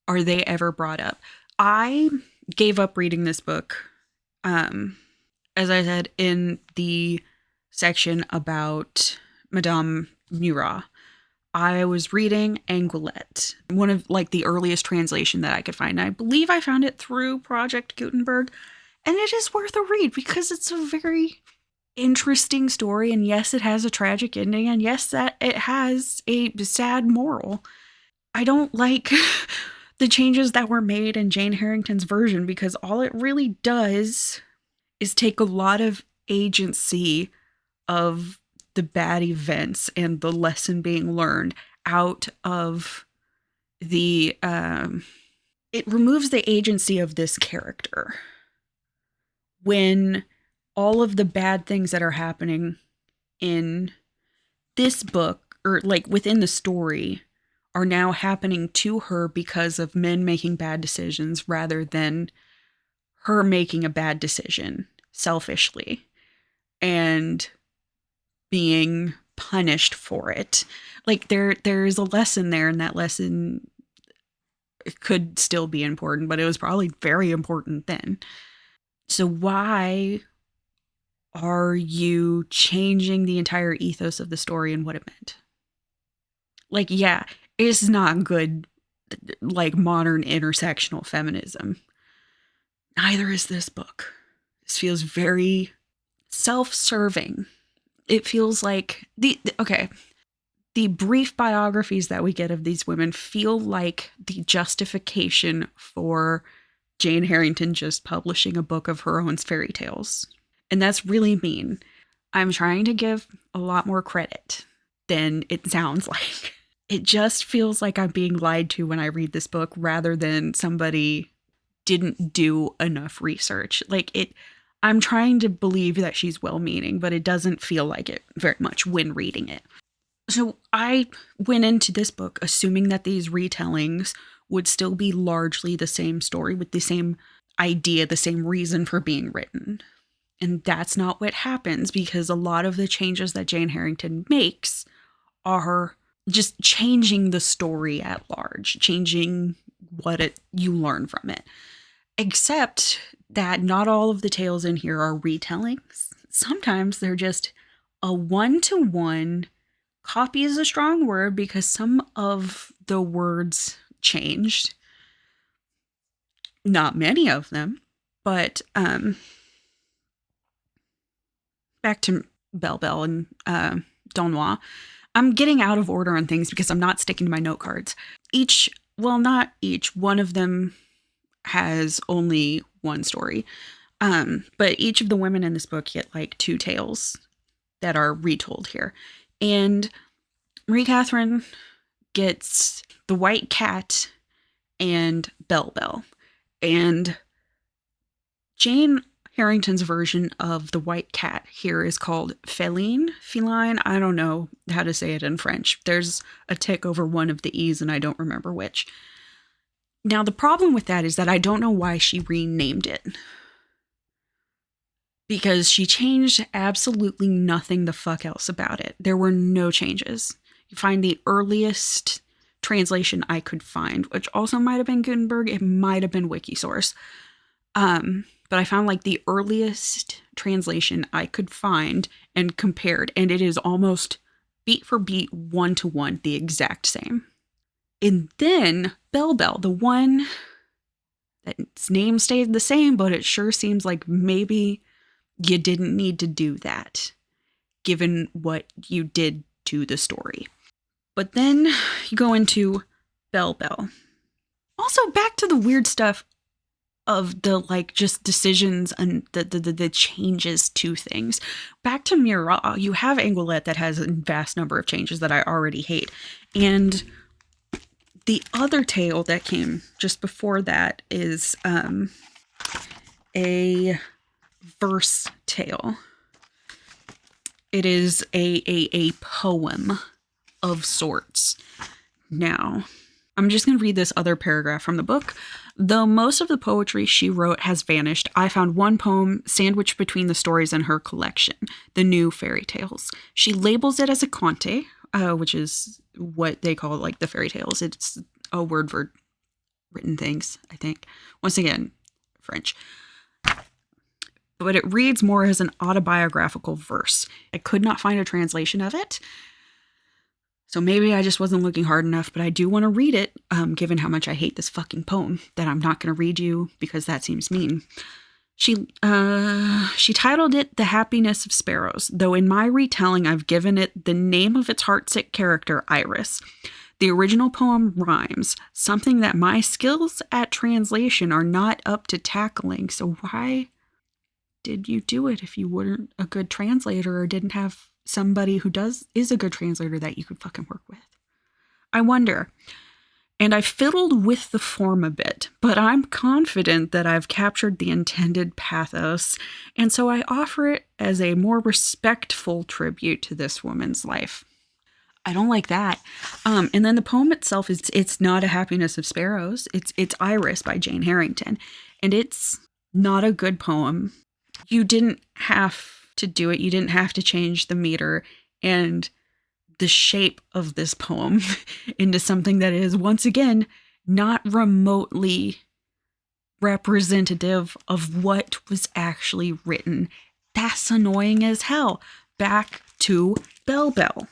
are they ever brought up. I gave up reading this book, as I said in the section about Madame Murat. I was reading Anguillette, one of the earliest translation that I could find. I believe I found it through Project Gutenberg, and it is worth a read because it's a very interesting story, and yes, it has a tragic ending, and yes, that it has a sad moral. I don't like the changes that were made in Jane Harrington's version because all it really does is take a lot of agency of the bad events and the lesson being learned out of it removes the agency of this character when all of the bad things that are happening in this book or within the story are now happening to her because of men making bad decisions rather than her making a bad decision selfishly and being punished for it. There's a lesson there, and that lesson could still be important, but it was probably very important then. So why are you changing the entire ethos of the story and what it meant? Yeah, it's not good, modern intersectional feminism. Neither is this book. This feels very self-serving. It feels like the brief biographies that we get of these women feel like the justification for Jane Harrington just publishing a book of her own fairy tales. And that's really mean. I'm trying to give a lot more credit than it sounds like. It just feels like I'm being lied to when I read this book rather than somebody didn't do enough research. I'm trying to believe that she's well-meaning, but it doesn't feel like it very much when reading it. So I went into this book assuming that these retellings would still be largely the same story with the same idea, the same reason for being written. And that's not what happens, because a lot of the changes that Jane Harrington makes are just changing the story at large, changing what you learn from it. Except that not all of the tales in here are retellings. Sometimes they're just a one-to-one. Copy is a strong word because some of the words changed. Not many of them, but back to Belle Belle and Don Juan. I'm getting out of order on things because I'm not sticking to my note cards. Not each, one of them has only one story. But each of the women in this book get like 2 tales that are retold here. And Marie Catherine gets the White Cat and Belle Belle. And Jane Harrington's version of the White Cat here is called Feline. I don't know how to say it in French. There's a tick over one of the E's and I don't remember which. Now, the problem with that is that I don't know why she renamed it. Because she changed absolutely nothing the fuck else about it. There were no changes. You find the earliest translation I could find, which also might have been Gutenberg. It might have been Wikisource. But I found like the earliest translation I could find and compared, and it is almost beat for beat, one-to-one, the exact same. And then Belle Belle, the one that its name stayed the same, but it sure seems like maybe you didn't need to do that, given what you did to the story. But then you go into Belle Belle. Also, back to the weird stuff of the like just decisions and the changes to things. Back to Murat, you have Angoulette that has a vast number of changes that I already hate. And the other tale that came just before that is a verse tale. It is a poem of sorts. Now, I'm just going to read this other paragraph from the book. Though most of the poetry she wrote has vanished, I found one poem sandwiched between the stories in her collection, the new fairy tales. She labels it as a conte, which is what they call like the fairy tales. It's a word for written things, I think. Once again, French. But it reads more as an autobiographical verse. I could not find a translation of it. So maybe I just wasn't looking hard enough, but I do want to read it, given how much I hate this fucking poem, that I'm not going to read you because that seems mean. She titled it The Happiness of Sparrows, though in my retelling I've given it the name of its heartsick character, Iris. The original poem rhymes, something that my skills at translation are not up to tackling, so why did you do it if you weren't a good translator or didn't have somebody who is a good translator that you could fucking work with? I wonder. And I fiddled with the form a bit, but I'm confident that I've captured the intended pathos, and so I offer it as a more respectful tribute to this woman's life. I don't like that. And then the poem itself it's not A Happiness of Sparrows. It's Iris by Jane Harrington, and it's not a good poem. You didn't have to do it. You didn't have to change the meter and the shape of this poem into something that is, once again, not remotely representative of what was actually written. That's annoying as hell. Back to Belle Belle.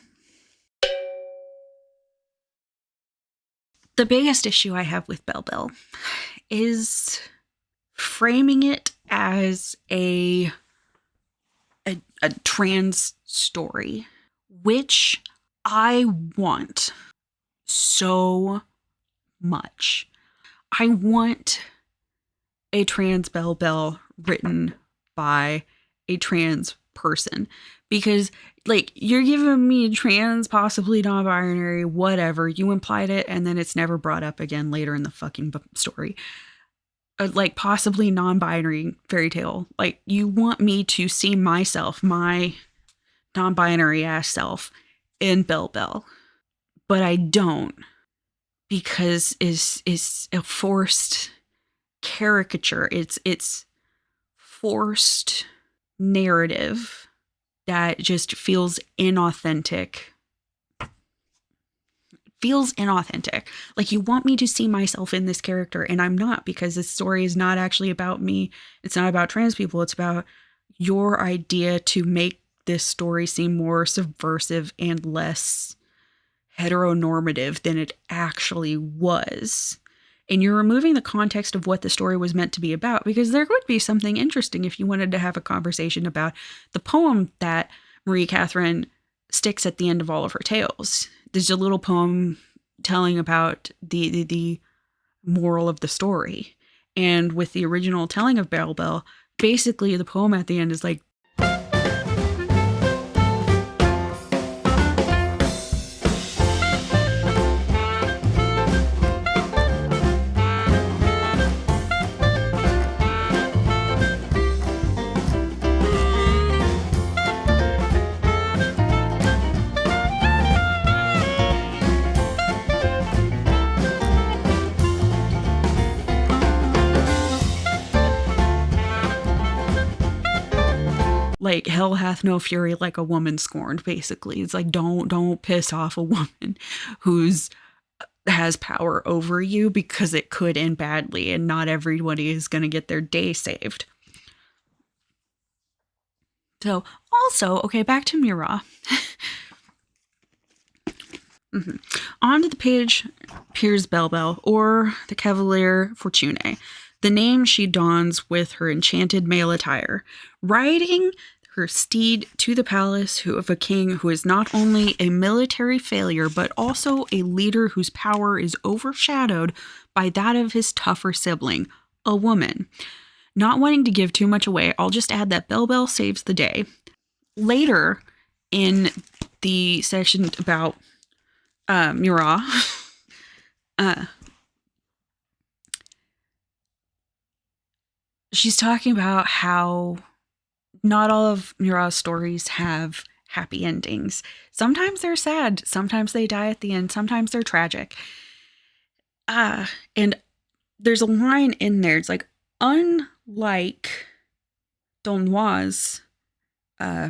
The biggest issue I have with Belle Belle is framing it as a trans story, which I want so much. I want a trans Belle Belle written by a trans person, because like, you're giving me trans, possibly non-binary, whatever. You implied it and then it's never brought up again later in the fucking story. Like, possibly non-binary fairy tale. Like, you want me to see myself, my non-binary ass self, in Belle Belle. But I don't. because is a forced caricature. It's forced narrative that just feels inauthentic. Like, you want me to see myself in this character, and I'm not, because this story is not actually about me. It's not about trans people. It's about your idea to make this story seem more subversive and less heteronormative than it actually was. And you're removing the context of what the story was meant to be about, because there would be something interesting if you wanted to have a conversation about the poem that Marie Catherine sticks at the end of all of her tales. There's a little poem telling about the moral of the story. And with the original telling of Bell Bell, basically the poem at the end is like, like, hell hath no fury like a woman scorned, basically. It's like, don't piss off a woman who's has power over you, because it could end badly, and not everybody is going to get their day saved. So, also, okay, back to Murat. On to the page appears Bell Bell, or the Cavalier Fortuné, the name she dons with her enchanted male attire, riding her steed to the palace of a king who is not only a military failure, but also a leader whose power is overshadowed by that of his tougher sibling, a woman. Not wanting to give too much away, I'll just add that Bell Bell saves the day. Later in the section about Murat, she's talking about how not all of Murat's stories have happy endings. Sometimes they're sad. Sometimes they die at the end. Sometimes they're tragic. And there's a line in there. It's like, unlike Donois'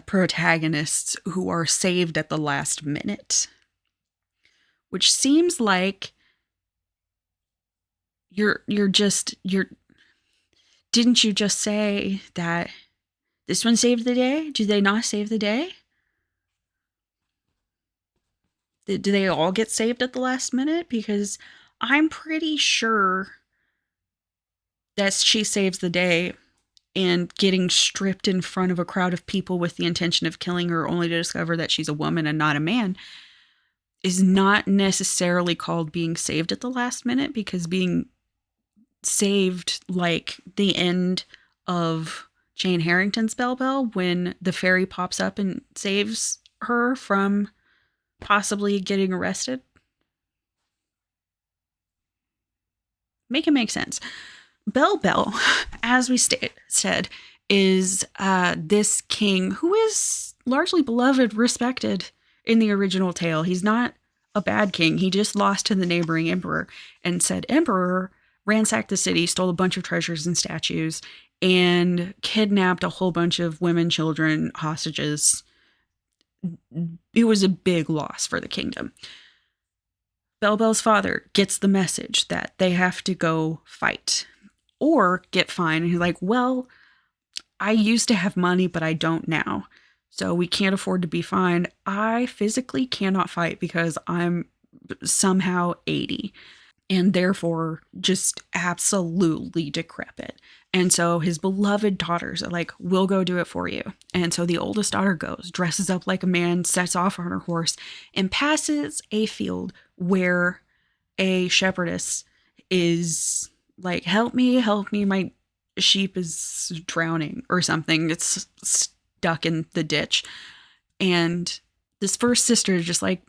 protagonists who are saved at the last minute, which seems like didn't you just say that this one saved the day? Do they not save the day? Do they all get saved at the last minute? Because I'm pretty sure that she saves the day, and getting stripped in front of a crowd of people with the intention of killing her, only to discover that she's a woman and not a man, is not necessarily called being saved at the last minute, because being saved, like the end of Jane Harrington's Bell Bell, when the fairy pops up and saves her from possibly getting arrested. Make it make sense. Bell Bell, as we said, is this king who is largely beloved, respected in the original tale. He's not a bad king. He just lost to the neighboring emperor, and said emperor ransacked the city, stole a bunch of treasures and statues, and kidnapped a whole bunch of women, children, hostages. It was a big loss for the kingdom. Bell Bell's father gets the message that they have to go fight or get fined. And he's like, well, I used to have money, but I don't now. So we can't afford to be fined. I physically cannot fight because I'm somehow 80. And therefore just absolutely decrepit. And so his beloved daughters are like, we'll go do it for you. And so the oldest daughter goes, dresses up like a man, sets off on her horse, and passes a field where a shepherdess is like, help me, my sheep is drowning or something. It's stuck in the ditch. And this first sister is just like,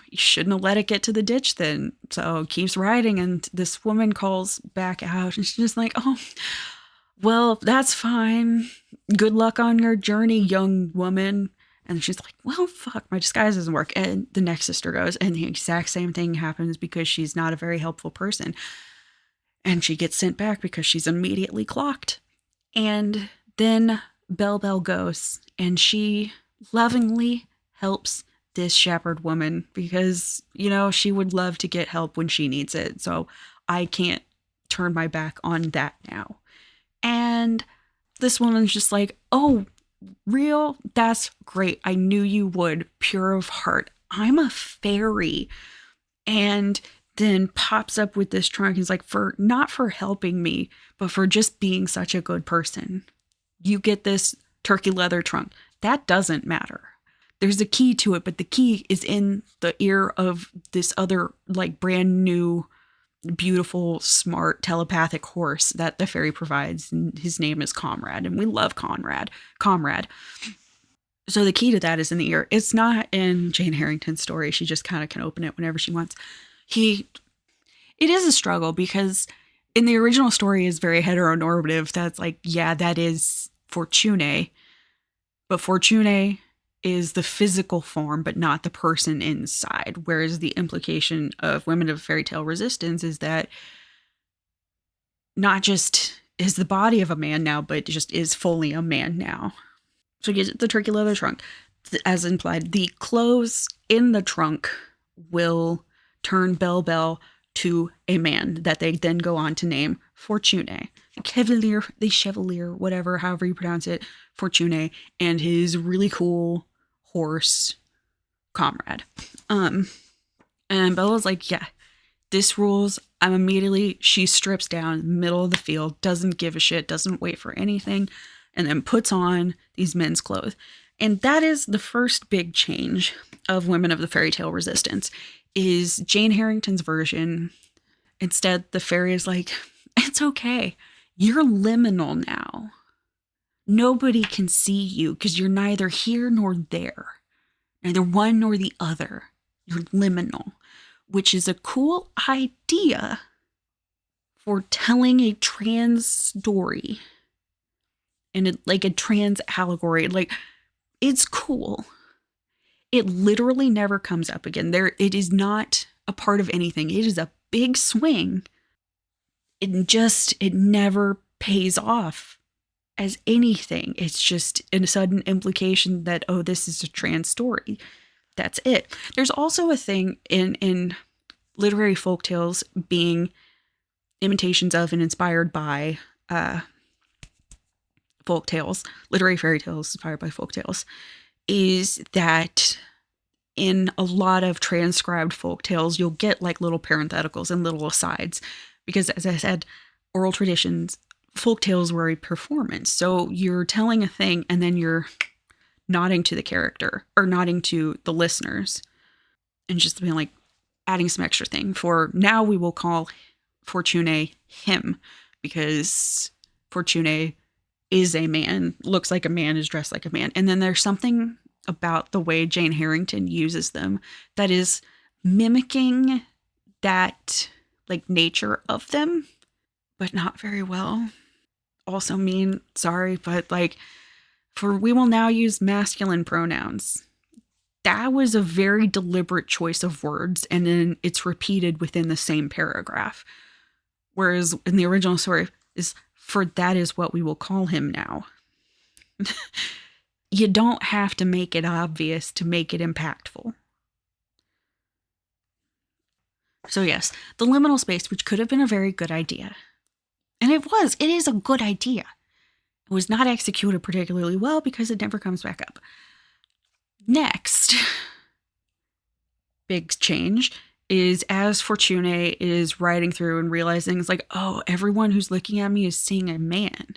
you shouldn't have let it get to the ditch then. So keeps riding, and this woman calls back out, and she's just like, oh, well, that's fine. Good luck on your journey, young woman. And she's like, well, fuck, my disguise doesn't work. And the next sister goes, and the exact same thing happens because she's not a very helpful person. And she gets sent back because she's immediately clocked. And then Belle Belle goes, and she lovingly helps this shepherd woman because, you know, she would love to get help when she needs it. So I can't turn my back on that now. And this woman's just like, oh, real? That's great. I knew you would. Pure of heart. I'm a fairy. And then pops up with this trunk. He's like, for not for helping me, but for just being such a good person. You get this turkey leather trunk. That doesn't matter. There's a key to it, but the key is in the ear of this other, like, brand new, beautiful, smart, telepathic horse that the fairy provides. And his name is Comrade. And we love Comrade. So the key to that is in the ear. It's not in Jane Harrington's story. She just kind of can open it whenever she wants. It is a struggle because in the original story is very heteronormative. That's like, yeah, that is Fortune. But Fortune is the physical form, but not the person inside. Whereas the implication of Women of Fairy Tale Resistance is that not just is the body of a man now, but just is fully a man now. So you get the turkey leather trunk. As implied, the clothes in the trunk will turn Belle Belle to a man that they then go on to name Fortune. The Chevalier, whatever, however you pronounce it, Fortune, and his really cool horse, Comrade. And Bella's like, yeah, this rules. She strips down, middle of the field, doesn't give a shit, doesn't wait for anything, and then puts on these men's clothes. And that is the first big change of Women of the Fairy Tale Resistance, is Jane Harrington's version. Instead, the fairy is like, it's okay. You're liminal now. Nobody can see you because you're neither here nor there. Neither one nor the other. You're liminal, which is a cool idea for telling a trans story and like a trans allegory. Like, it's cool. It literally never comes up again. It is not a part of anything. It is a big swing. It never pays off as anything. It's just a sudden implication that, oh, this is a trans story. That's it. There's also a thing in literary folktales being imitations of and inspired by folktales, literary fairy tales inspired by folktales, is that in a lot of transcribed folktales, you'll get like little parentheticals and little asides. Because as I said, oral traditions, folktales were a performance. So you're telling a thing and then you're nodding to the character or nodding to the listeners and just being like adding some extra thing. For now, we will call Fortune him because Fortune is a man, looks like a man, is dressed like a man. And then there's something about the way Jane Harrington uses them that is mimicking that like nature of them, but not very well. Also sorry, but like we will now use masculine pronouns. That was a very deliberate choice of words, and then it's repeated within the same paragraph. Whereas in the original story that is what we will call him now. You don't have to make it obvious to make it impactful. So yes, the liminal space, which could have been a very good idea. And it is a good idea. It was not executed particularly well because it never comes back up. Next big change is as Fortune is riding through and realizing it's like, oh, everyone who's looking at me is seeing a man.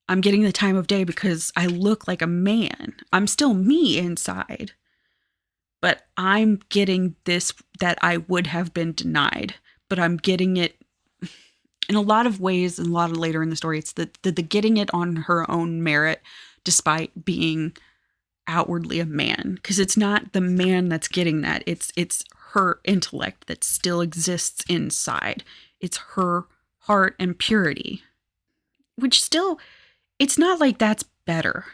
I'm getting the time of day because I look like a man. I'm still me inside. But I'm getting this that I would have been denied. But I'm getting it in a lot of ways, and a lot of later in the story, it's the getting it on her own merit, despite being outwardly a man. Because it's not the man that's getting that. It's her intellect that still exists inside. It's her heart and purity. Which still, it's not like that's better.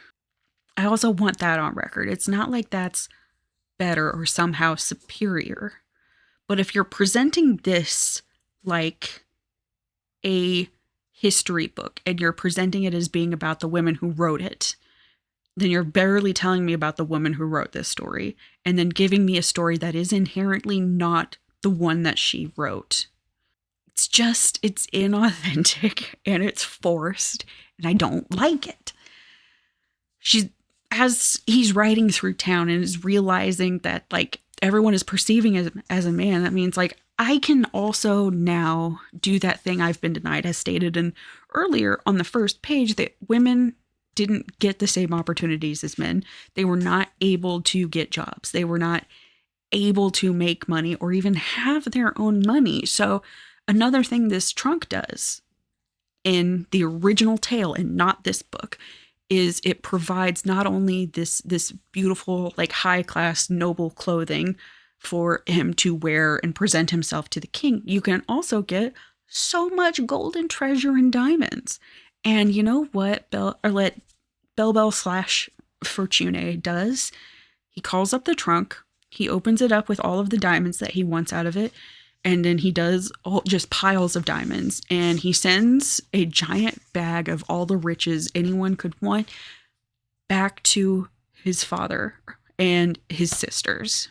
I also want that on record. It's not like that's better or somehow superior. But if you're presenting this like a history book and you're presenting it as being about the women who wrote it, then you're barely telling me about the woman who wrote this story and then giving me a story that is inherently not the one that she wrote. It's inauthentic and it's forced and I don't like it. As he's riding through town and is realizing that like everyone is perceiving him as a man, that means like I can also now do that thing I've been denied, as stated in earlier on the first page, that women didn't get the same opportunities as men. They were not able to get jobs. They were not able to make money or even have their own money. So another thing this trunk does in the original tale and not this book is it provides not only this beautiful, like high class, noble clothing for him to wear and present himself to the king, you can also get so much gold and treasure and diamonds. And you know what Bell slash Fortune does? He calls up the trunk, he opens it up with all of the diamonds that he wants out of it, and then he does just piles of diamonds, and he sends a giant bag of all the riches anyone could want back to his father and his sisters.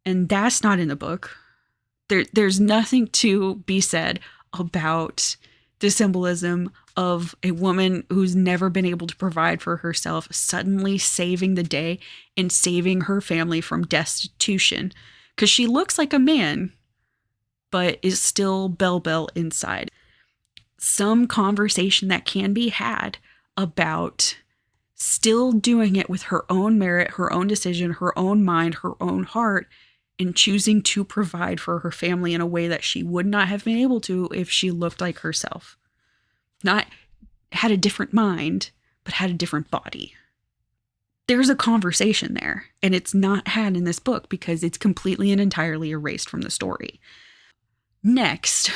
And that's not in the book. There's nothing to be said about the symbolism of a woman who's never been able to provide for herself suddenly saving the day and saving her family from destitution. Because she looks like a man, but is still Bell inside. Some conversation that can be had about still doing it with her own merit, her own decision, her own mind, her own heart, and choosing to provide for her family in a way that she would not have been able to if she looked like herself. Not had a different mind, but had a different body. There's a conversation there, and it's not had in this book because it's completely and entirely erased from the story. Next,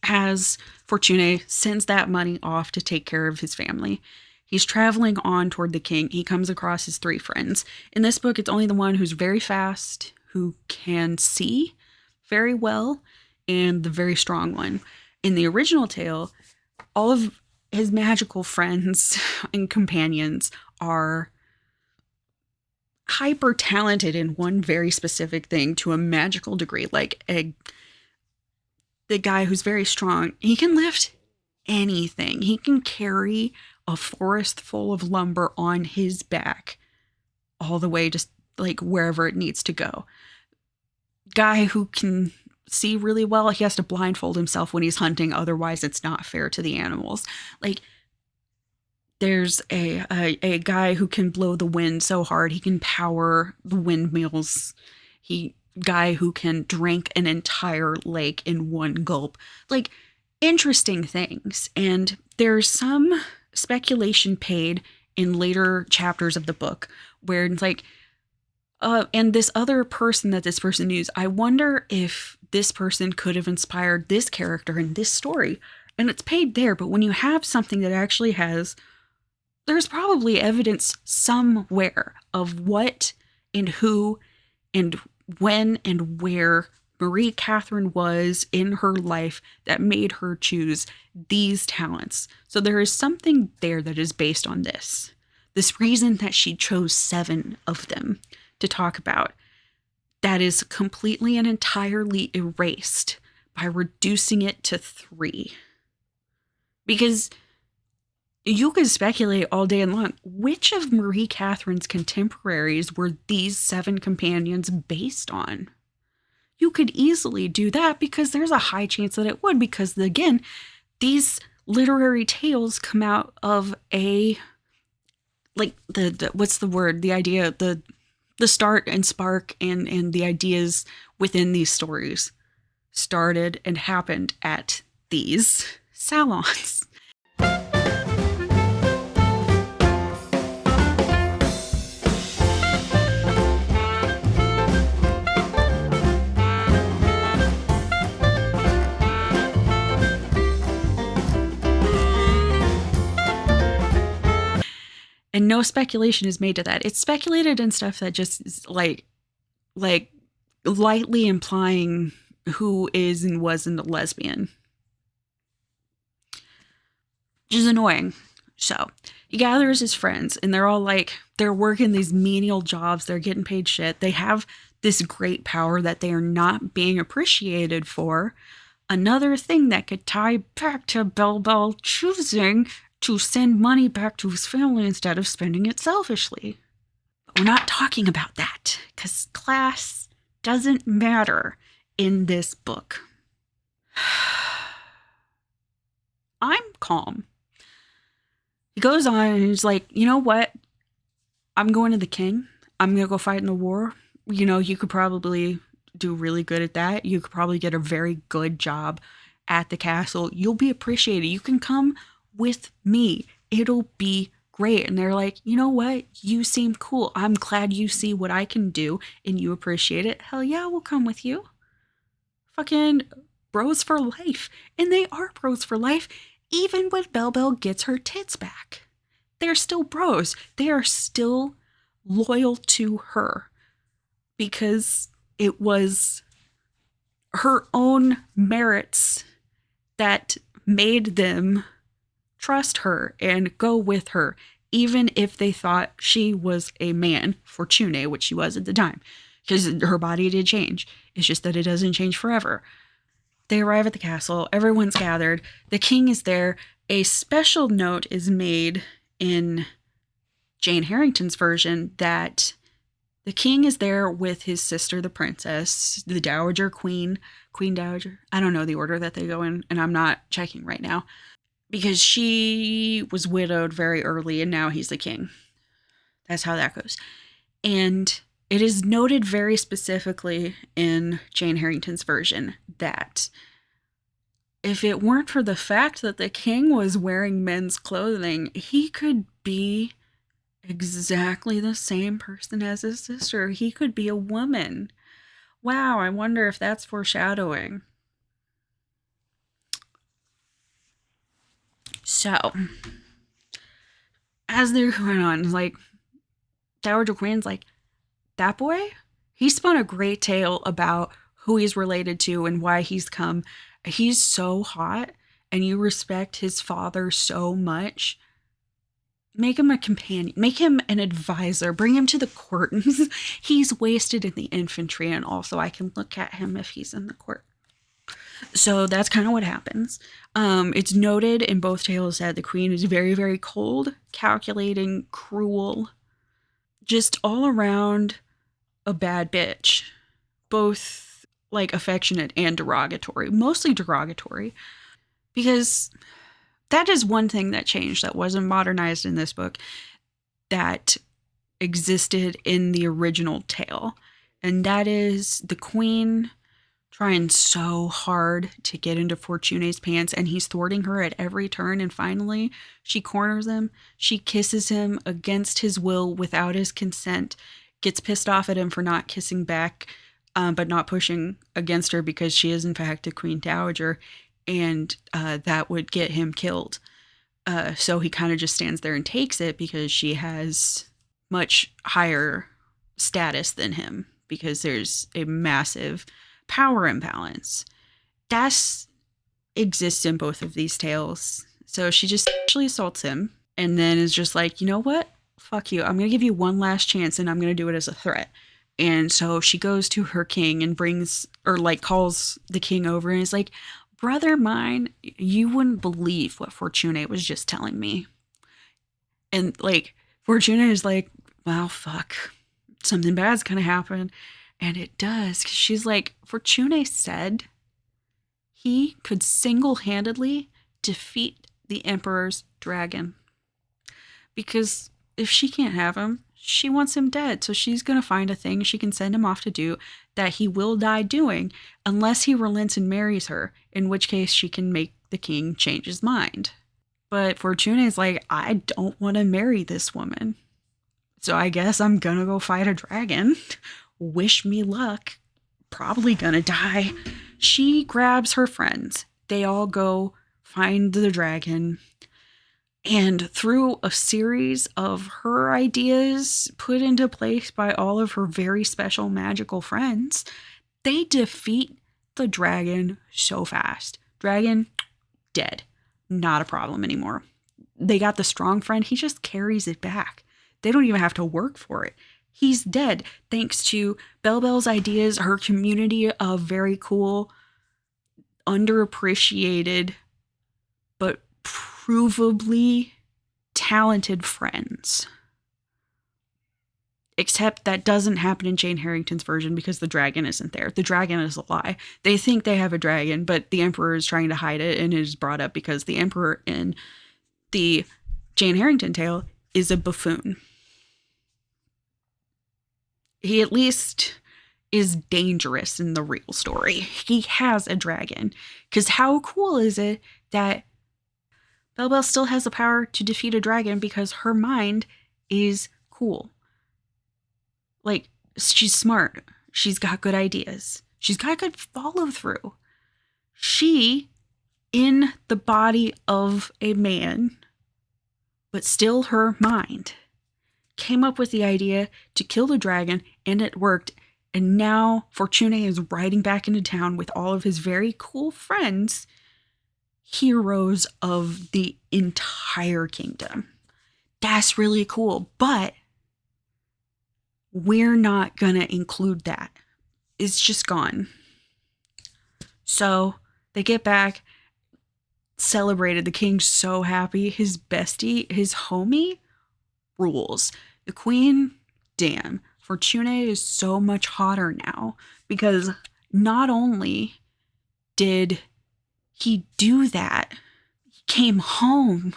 as Fortune sends that money off to take care of his family, he's traveling on toward the king. He comes across his three friends. In this book, it's only the one who's very fast, who can see very well, and the very strong one. In the original tale, all of his magical friends and companions are hyper talented in one very specific thing to a magical degree. Like the guy who's very strong, he can lift anything. He can carry a forest full of lumber on his back all the way just like wherever it needs to go. Guy who can see really well, he has to blindfold himself when he's hunting, otherwise it's not fair to the animals. Like there's a guy who can blow the wind so hard he can power the windmills. Guy who can drink an entire lake in one gulp. Like interesting things. And there's some speculation paid in later chapters of the book where it's like, and this other person that this person used, I wonder if this person could have inspired this character in this story. And it's paid there, but when you have something that actually has, there's probably evidence somewhere of what and who and when and where Marie Catherine was in her life that made her choose these talents. So there is something there that is based on this reason that she chose 7 of them to talk about, that is completely and entirely erased by reducing it to 3. Because you could speculate all day long, which of Marie Catherine's contemporaries were these 7 companions based on? You could easily do that because there's a high chance that it would, because again, these literary tales come out of the what's the word? The idea, the start and spark and the ideas within these stories started and happened at these salons. And And no speculation is made to that. It's speculated in stuff that just is like lightly implying who is and wasn't a lesbian. Which is annoying. So he gathers his friends, and they're all like, they're working these menial jobs. They're getting paid shit. They have this great power that they are not being appreciated for. Another thing that could tie back to Bell choosing to send money back to his family instead of spending it selfishly. But we're not talking about that, because class doesn't matter in this book. I'm calm. He goes on and he's like, you know what? I'm going to the king. I'm going to go fight in the war. You know, you could probably do really good at that. You could probably get a very good job at the castle. You'll be appreciated. You can come with me. It'll be great. And they're like, you know what? You seem cool. I'm glad you see what I can do and you appreciate it. Hell yeah, we'll come with you. Fucking bros for life. And they are bros for life. Even when Bell gets her tits back, they're still bros. They are still loyal to her because it was her own merits that made them trust her and go with her, even if they thought she was a man, Fortune, which she was at the time, because her body did change. It's just that it doesn't change forever. They arrive at the castle. Everyone's gathered. The king is there. A special note is made in Jane Harrington's version that the king is there with his sister, the princess, the dowager queen dowager. I don't know the order that they go in, and I'm not checking right now because she was widowed very early and now he's the king. That's how that goes. And it is noted very specifically in Jane Harrington's version that if it weren't for the fact that the king was wearing men's clothing, he could be exactly the same person as his sister. He could be a woman. Wow, I wonder if that's foreshadowing. So, as they're going on, like, Dowager Queen's like, that boy, he spun a great tale about who he's related to and why he's come. He's so hot, and you respect his father so much. Make him a companion. Make him an advisor. Bring him to the court. He's wasted in the infantry, and also I can look at him if he's in the court. So that's kind of what happens. It's noted in both tales that the queen is very, very cold, calculating, cruel, just all around a bad bitch. Both like affectionate and derogatory, mostly derogatory, because that is one thing that changed that wasn't modernized in this book that existed in the original tale. And that is the queen trying so hard to get into Fortune's pants, and he's thwarting her at every turn. And finally, she corners him. She kisses him against his will without his consent, gets pissed off at him for not kissing back, but not pushing against her because she is, in fact, a queen dowager, and that would get him killed. So he kind of just stands there and takes it because she has much higher status than him because there's a massive power imbalance. That exists in both of these tales. So she just actually assaults him and then is just like, you know what? Fuck you. I'm going to give you one last chance and I'm going to do it as a threat. And so she goes to her king and calls the king over and is like, brother mine, you wouldn't believe what Fortune was just telling me. And like, Fortune is like, well, fuck. Something bad's going to happen. And it does. Because she's like, Fortune said he could single-handedly defeat the Emperor's dragon. Because if she can't have him, she wants him dead. So she's going to find a thing she can send him off to do that he will die doing unless he relents and marries her, in which case she can make the king change his mind. But Fortune is like, I don't want to marry this woman. So I guess I'm going to go fight a dragon. Wish me luck. Probably going to die. She grabs her friends. They all go find the dragon. And through a series of her ideas put into place by all of her very special magical friends, they defeat the dragon so fast. Dragon, dead. Not a problem anymore. They got the strong friend. He just carries it back. They don't even have to work for it. He's dead thanks to Belle Belle's ideas, her community of very cool, underappreciated, but provably talented friends. Except that doesn't happen in Jane Harrington's version because the dragon isn't there. The dragon is a lie. They think they have a dragon, but the Emperor is trying to hide it, and it is brought up because the Emperor in the Jane Harrington tale is a buffoon. He at least is dangerous in the real story. He has a dragon. Because how cool is it that Belle Belle still has the power to defeat a dragon because her mind is cool. Like, she's smart. She's got good ideas. She's got good follow through. She, in the body of a man, but still her mind, came up with the idea to kill the dragon, and it worked. And now Fortune is riding back into town with all of his very cool friends, heroes of the entire kingdom. That's really cool, but we're not gonna include that. It's just gone. So they get back, celebrated. The king's so happy. His bestie, his homie, rules. The queen, damn. Fortune is so much hotter now because not only did he do that, he came home.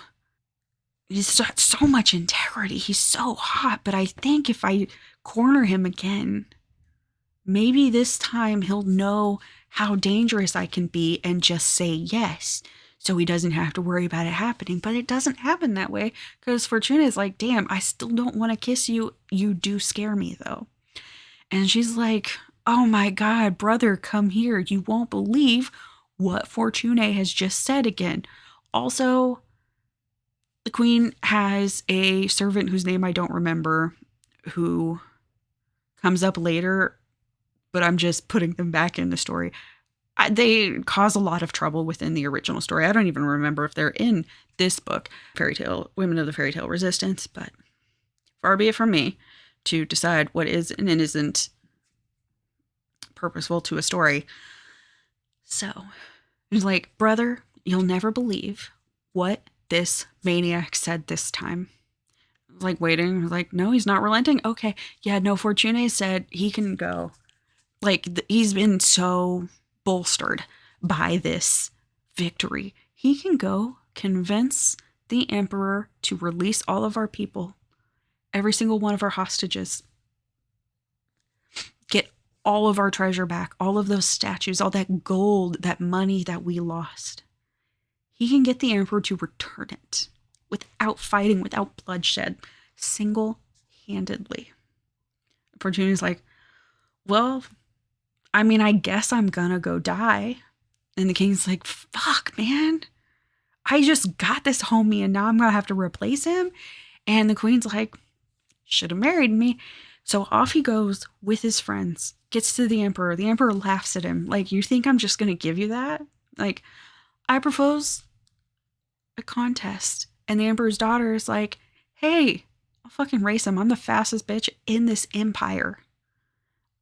He's got so much integrity. He's so hot. But I think if I corner him again, maybe this time he'll know how dangerous I can be and just say yes, so he doesn't have to worry about it happening. But it doesn't happen that way because Fortuna is like, damn, I still don't want to kiss you. You do scare me though. And she's like, oh my God, brother, come here. You won't believe what Fortune has just said again. Also, the queen has a servant whose name I don't remember who comes up later, but I'm just putting them back in the story. They cause a lot of trouble within the original story. I don't even remember if they're in this book, Fairy Tale, Women of the Fairy Tale Resistance, but far be it from me to decide what is and isn't purposeful to a story. So, he's like, brother, you'll never believe what this maniac said this time. I was like waiting. I was like, no, he's not relenting. Okay. Yeah, no, Fortune said he can go. Like, he's been so bolstered by this victory. He can go convince the emperor to release all of our people, every single one of our hostages, get all of our treasure back, all of those statues, all that gold, that money that we lost. He can get the emperor to return it without fighting, without bloodshed, single-handedly. Fortuna's like, well, I mean, I guess I'm gonna go die. And the king's like, fuck, man. I just got this homie and now I'm gonna have to replace him. And the queen's like, should have married me. So off he goes with his friends, gets to the emperor. The emperor laughs at him. Like, you think I'm just gonna give you that? Like, I propose a contest. And the emperor's daughter is like, hey, I'll fucking race him. I'm the fastest bitch in this empire.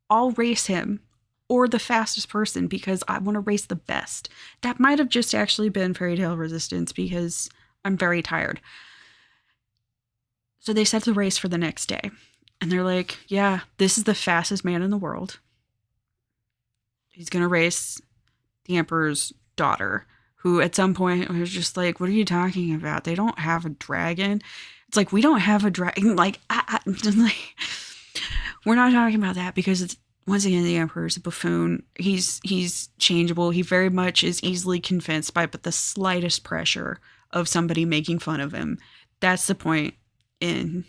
I'll race him. Or the fastest person because I want to race the best. That might have just actually been Fairy Tale Resistance because I'm very tired. So they set the race for the next day. And they're like, yeah, this is the fastest man in the world. He's going to race the emperor's daughter, who at some point was just like, what are you talking about? They don't have a dragon. It's like, we don't have a dragon. Like, we're not talking about that because it's, once again, the emperor's a buffoon. He's changeable. He very much is easily convinced by but the slightest pressure of somebody making fun of him. That's the point in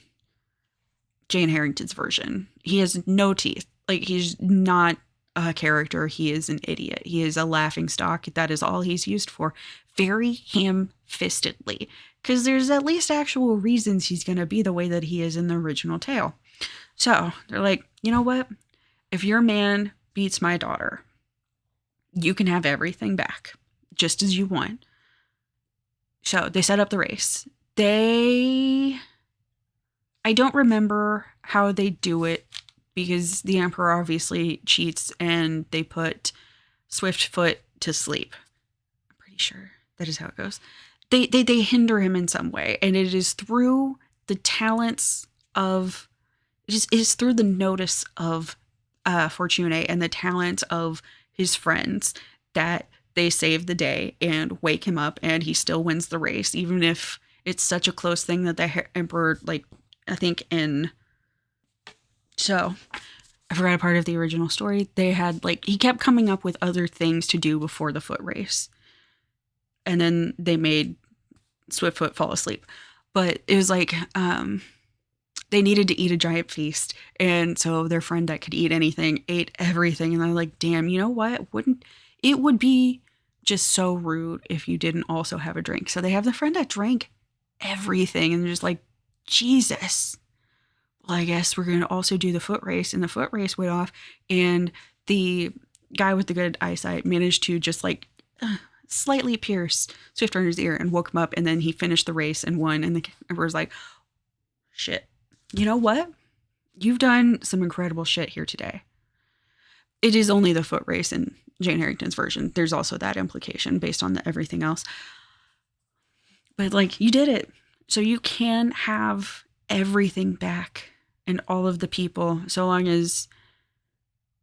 Jane Harrington's version. He has no teeth. Like, he's not a character, he is an idiot. He is a laughingstock. That is all he's used for. Very ham-fistedly. Because there's at least actual reasons he's going to be the way that he is in the original tale. So they're like, you know what? If your man beats my daughter, you can have everything back, just as you want. So they set up the race. I don't remember how they do it, because the Emperor obviously cheats and they put Swiftfoot to sleep. I'm pretty sure that is how it goes. They hinder him in some way, and it is through the talents of, it is through the notice of Fortune and the talents of his friends that they save the day and wake him up, and he still wins the race, even if it's such a close thing that the Emperor, like, I think so I forgot a part of the original story. They had, like, he kept coming up with other things to do before the foot race. And then they made Swiftfoot fall asleep. But it was like, they needed to eat a giant feast. And so their friend that could eat anything ate everything. And they're like, damn, you know what? It would be just so rude if you didn't also have a drink. So they have the friend that drank everything. And they're just like, Jesus. Well, I guess we're going to also do the foot race. And the foot race went off. And the guy with the good eyesight managed to just like slightly pierce Swiftrunner's ear and woke him up. And then he finished the race and won. And the Emperor's like, shit. You know what? You've done some incredible shit here today. It is only the foot race in Jane Harrington's version. There's also that implication based on everything else. But, like, you did it. So you can have everything back and all of the people, so long as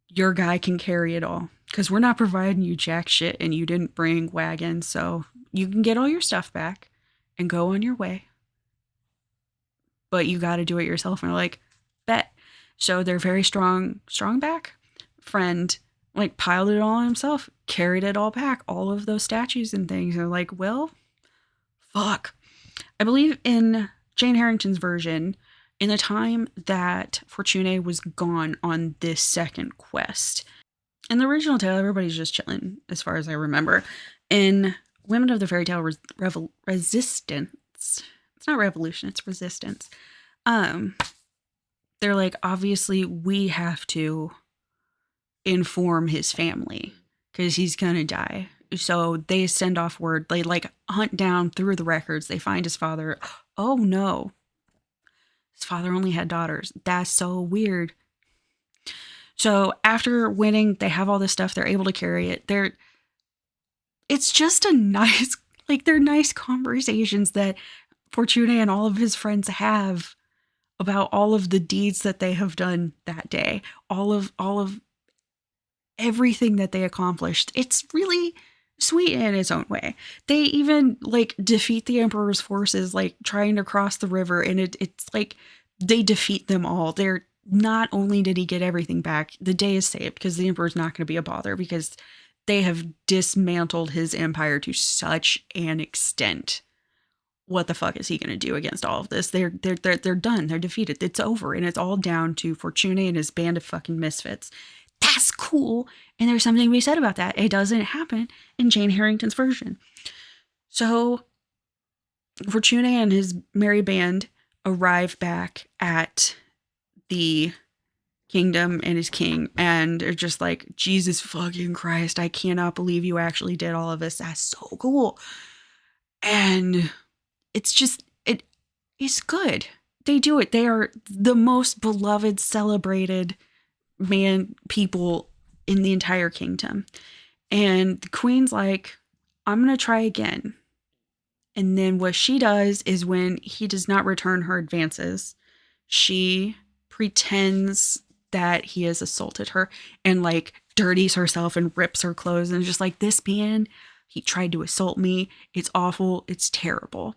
your guy can carry it all. Because we're not providing you jack shit and you didn't bring wagons, so you can get all your stuff back and go on your way. But you got to do it yourself. And they're like, bet. So they're very strong back. Friend, like, piled it all on himself, carried it all back, all of those statues and things. They're like, well, fuck. I believe in Jane Harrington's version, in the time that Fortune was gone on this second quest, in the original tale, everybody's just chilling, as far as I remember. In Women of the Fairy Tale Resistance, it's not revolution, it's resistance. They're like, obviously we have to inform his family because he's gonna die. So they send off word. They like hunt down through the records. They find his father. Oh no, his father only had daughters. That's so weird. So after winning, they have all this stuff. They're able to carry it. It's just a nice, like, they're nice conversations that Fortune and all of his friends have about all of the deeds that they have done that day. All of everything that they accomplished. It's really sweet in its own way. They even, like, defeat the Emperor's forces, like, trying to cross the river, and it's like they defeat them all. They're not only did he get everything back, the day is saved because the Emperor's not going to be a bother because they have dismantled his empire to such an extent. What the fuck is he going to do against all of this? They're done. They're defeated. It's over. And it's all down to Fortune and his band of fucking misfits. That's cool. And there's something to be said about that. It doesn't happen in Jane Harrington's version. So Fortune and his merry band arrive back at the kingdom and his king, and they're just like, Jesus fucking Christ, I cannot believe you actually did all of this. That's so cool. And it's just, it's good. They do it. They are the most beloved, celebrated people in the entire kingdom. And the queen's like, I'm going to try again. And then what she does is, when he does not return her advances, she pretends that he has assaulted her and, like, dirties herself and rips her clothes and just like, this man, he tried to assault me. It's awful. It's terrible.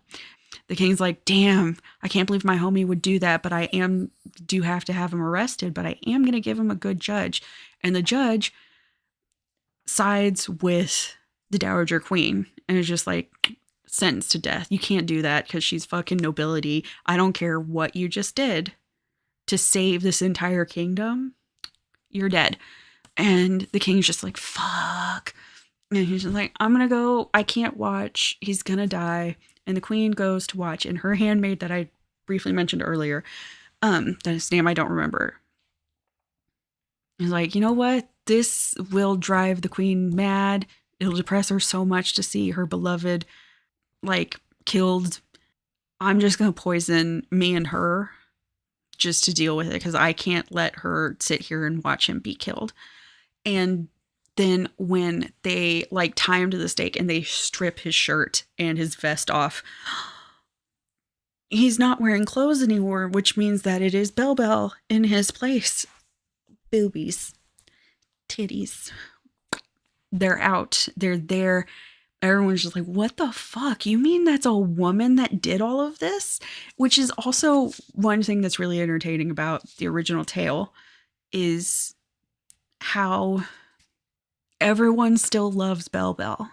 The king's like, damn, I can't believe my homie would do that, but I do have to have him arrested, but I am going to give him a good judge. And the judge sides with the Dowager Queen and is just like, sentenced to death. You can't do that because she's fucking nobility. I don't care what you just did to save this entire kingdom. You're dead. And the king's just like, fuck. And he's just like, I'm gonna go. I can't watch. He's gonna die. And the queen goes to watch. And her handmaid that I briefly mentioned earlier, his name I don't remember, is like, you know what? This will drive the queen mad. It'll depress her so much to see her beloved, like, killed. I'm just gonna poison me and her just to deal with it because I can't let her sit here and watch him be killed. And then when they like tie him to the stake and they strip his shirt and his vest off, he's not wearing clothes anymore, which means that it is Bell Bell in his place. Boobies, titties, they're out. They're there. Everyone's just like, what the fuck? You mean that's a woman that did all of this? Which is also one thing that's really entertaining about the original tale is how everyone still loves Bell Bell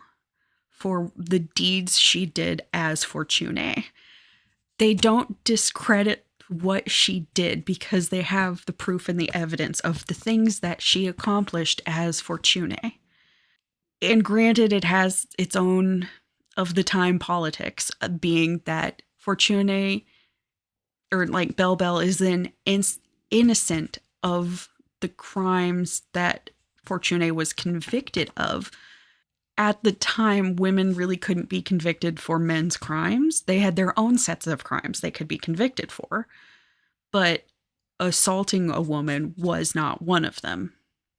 for the deeds she did as Fortune. They don't discredit what she did because they have the proof and the evidence of the things that she accomplished as Fortune. And granted, it has its own of the time politics, being that Fortune, or like Bell Bell, is innocent of the crimes that Fortune was convicted of. At the time, women really couldn't be convicted for men's crimes. They had their own sets of crimes they could be convicted for. But assaulting a woman was not one of them.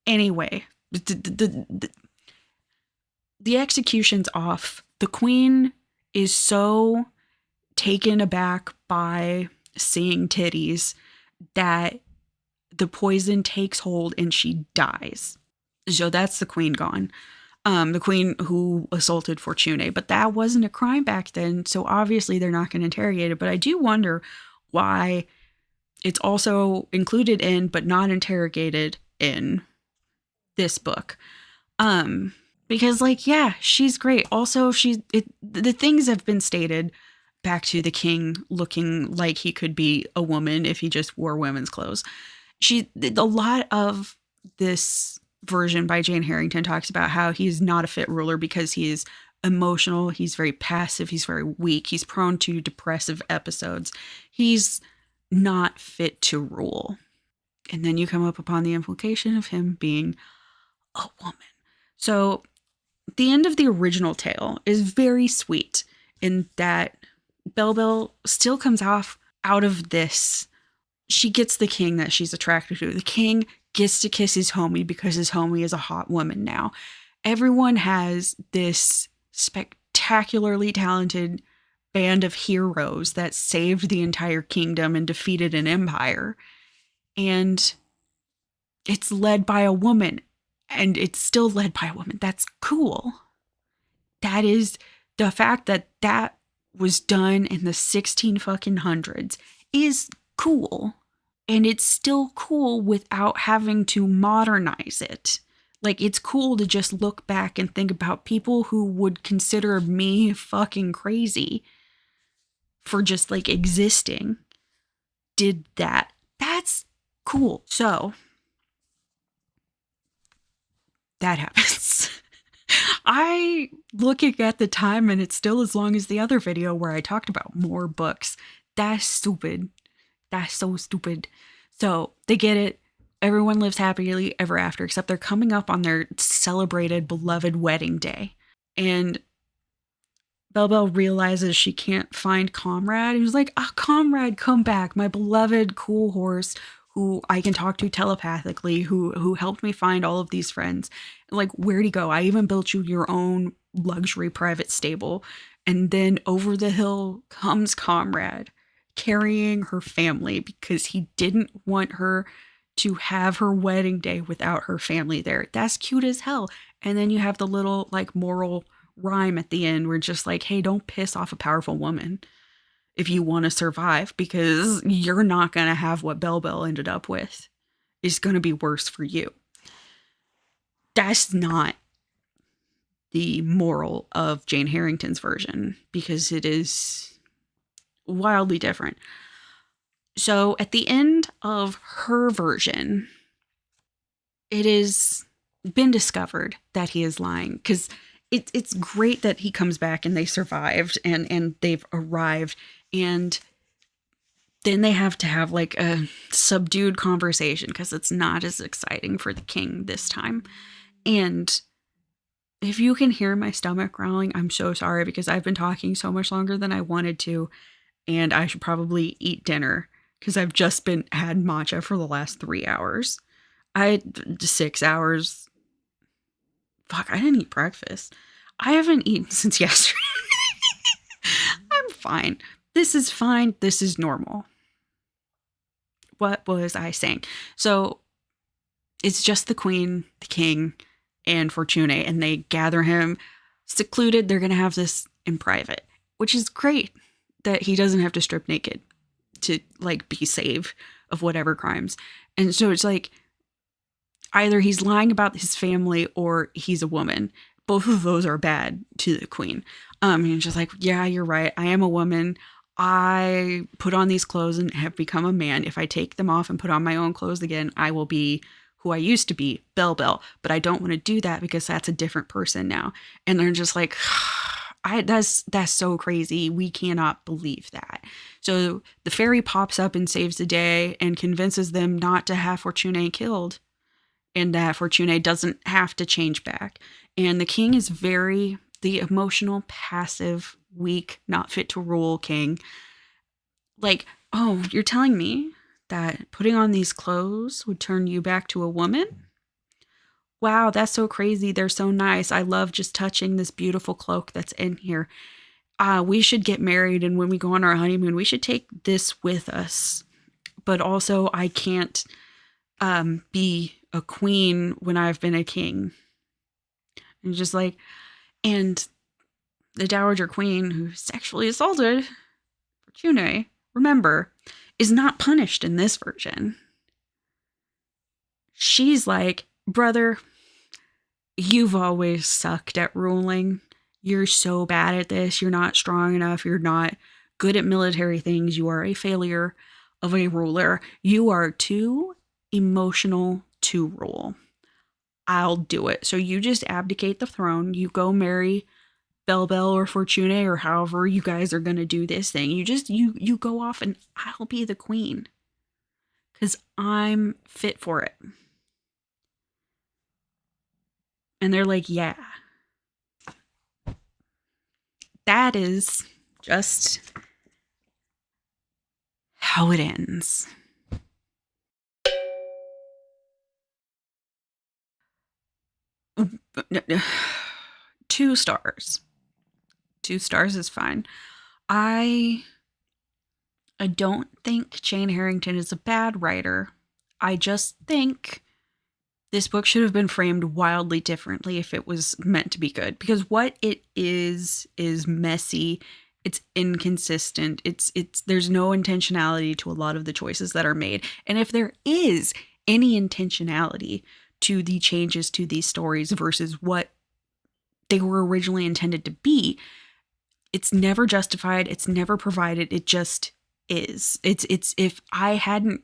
Anyway, the execution's off. The queen is so taken aback by seeing titties that the poison takes hold and she dies. So that's the queen gone. The queen who assaulted Fortune, but that wasn't a crime back then, so obviously they're not going to interrogate it. But I do wonder why it's also included in but not interrogated in this book. Because, like, yeah, she's great. Also, the things have been stated back to the king looking like he could be a woman if he just wore women's clothes. A lot of this version by Jane Harrington talks about how he's not a fit ruler because he's emotional, he's very passive, he's very weak, he's prone to depressive episodes. He's not fit to rule. And then you come up upon the implication of him being a woman. So the end of the original tale is very sweet in that Bell Bell still comes out of this. She gets the king that she's attracted to. The king gets to kiss his homie because his homie is a hot woman now. Everyone has this spectacularly talented band of heroes that saved the entire kingdom and defeated an empire. And it's led by a woman. And it's still led by a woman. That's cool. That is the fact that that was done in the 1600s is cool. And it's still cool without having to modernize it. Like, it's cool to just look back and think about people who would consider me fucking crazy for just, like, existing. Did that. That's cool. So, that happens. I looking at the time and it's still as long as the other video where I talked about more books. That's stupid. That's so stupid. So they get it. Everyone lives happily ever after, except they're coming up on their celebrated beloved wedding day. And Bell Bell realizes she can't find Comrade. He was like, Comrade, come back. My beloved cool horse who I can talk to telepathically, who helped me find all of these friends. Like, where'd he go? I even built you your own luxury private stable. And then over the hill comes Comrade, carrying her family because he didn't want her to have her wedding day without her family there. That's cute as hell. And then you have the little, like, moral rhyme at the end where just like, hey, don't piss off a powerful woman if you want to survive, because you're not going to have what Bell Bell ended up with. It's going to be worse for you. That's not the moral of Jane Harrington's version, because it is wildly different. So at the end of her version, it is been discovered that he is lying, because it's great that he comes back and they survived and they've arrived, and then they have to have like a subdued conversation because it's not as exciting for the king this time. And if you can hear my stomach growling, I'm so sorry, because I've been talking so much longer than I wanted to, and I should probably eat dinner because I've just been had matcha for the last 3 hours. I had 6 hours. Fuck, I didn't eat breakfast. I haven't eaten since yesterday. I'm fine. This is fine. This is normal. What was I saying? So it's just the queen, the king, and Fortune, and they gather him secluded. They're going to have this in private, which is great that he doesn't have to strip naked to like be saved of whatever crimes. And so it's like either he's lying about his family or he's a woman. Both of those are bad to the queen. And just like, yeah, you're right. I am a woman. I put on these clothes and have become a man. If I take them off and put on my own clothes again, I will be who I used to be, Belle. But I don't want to do that because that's a different person now. And they're just like, that's so crazy. We cannot believe that. So the fairy pops up and saves the day and convinces them not to have Fortune killed, and that Fortune doesn't have to change back. And the king is the emotional, passive, weak, not fit to rule king. Like, oh, you're telling me that putting on these clothes would turn you back to a woman? Wow, that's so crazy. They're so nice. I love just touching this beautiful cloak that's in here. We should get married, and when we go on our honeymoon, we should take this with us. But also, I can't be a queen when I've been a king. And just like, and the Dowager Queen who sexually assaulted Fortune, remember, is not punished in this version. She's like, brother, you've always sucked at ruling. You're so bad at this. You're not strong enough. You're not good at military things. You are a failure of a ruler. You are too emotional to rule. I'll do it. So you just abdicate the throne. You go marry Belle or Fortune or however you guys are going to do this thing. You go off and I'll be the queen because I'm fit for it. And they're like, yeah. That is just how it ends. Two stars. 2 stars is fine. I don't think Jane Harrington is a bad writer. I just think this book should have been framed wildly differently if it was meant to be good. Because what it is messy. It's inconsistent. There's no intentionality to a lot of the choices that are made. And if there is any intentionality to the changes to these stories versus what they were originally intended to be, it's never justified. It's never provided. It just is. It's if I hadn't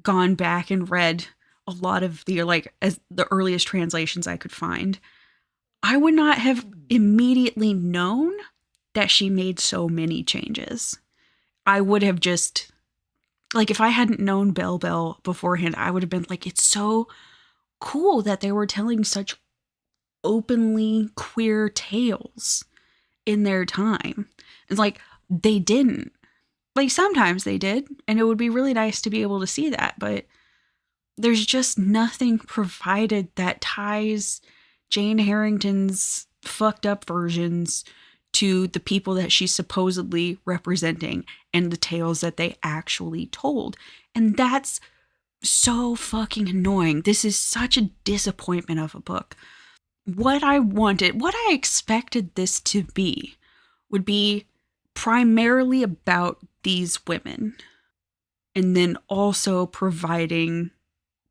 gone back and read a lot of the as the earliest translations I could find, I would not have immediately known that she made so many changes. I would have just if I hadn't known Belle beforehand, I would have been like, it's so cool that they were telling such openly queer tales in their time. It's like they didn't. Sometimes they did, and it would be really nice to be able to see that, but there's just nothing provided that ties Jane Harrington's fucked up versions to the people that she's supposedly representing and the tales that they actually told. And that's so fucking annoying. This is such a disappointment of a book. What I expected this to be would be primarily about these women, and then also providing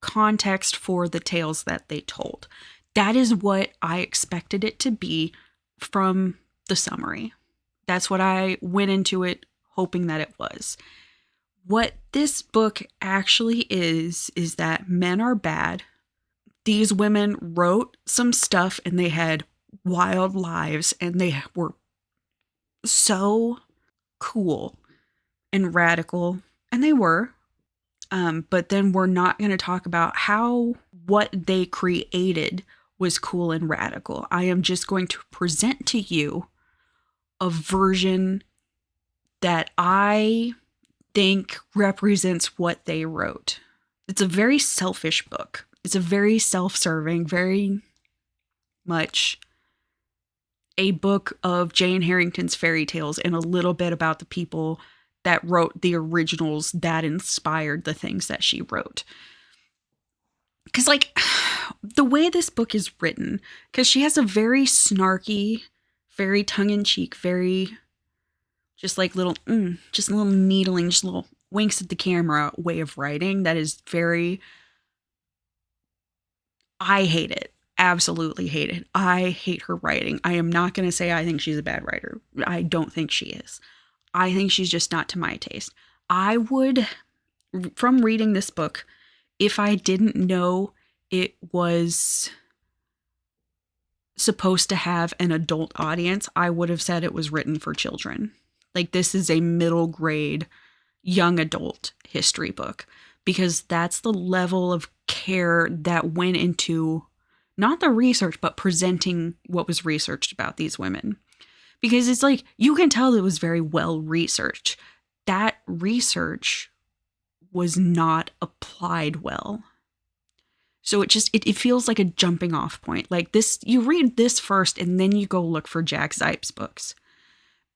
context for the tales that they told. That is what I expected it to be from the summary. That's what I went into it hoping that it was. What this book actually is that men are bad, These women wrote some stuff and they had wild lives and they were so cool and radical, and they were. But then we're not going to talk about how what they created was cool and radical. I am just going to present to you a version that I think represents what they wrote. It's a very selfish book. It's a very self-serving, very much a book of Jane Harrington's fairy tales and a little bit about the people that wrote the originals that inspired the things that she wrote. Because, like, the way this book is written, because she has a very snarky, very tongue-in-cheek, very just like little, just a little needling, just little winks at the camera way of writing that is very, I hate it. Absolutely hate it. I hate her writing. I am not going to say I think she's a bad writer. I don't think she is. I think she's just not to my taste. I would, from reading this book, if I didn't know it was supposed to have an adult audience, I would have said it was written for children. Like, this is a middle grade, young adult history book, because that's the level of care that went into not the research, but presenting what was researched about these women. Because it's like, you can tell it was very well researched. That research was not applied well. So it feels like a jumping off point. Like this, you read this first and then you go look for Jack Zipes books.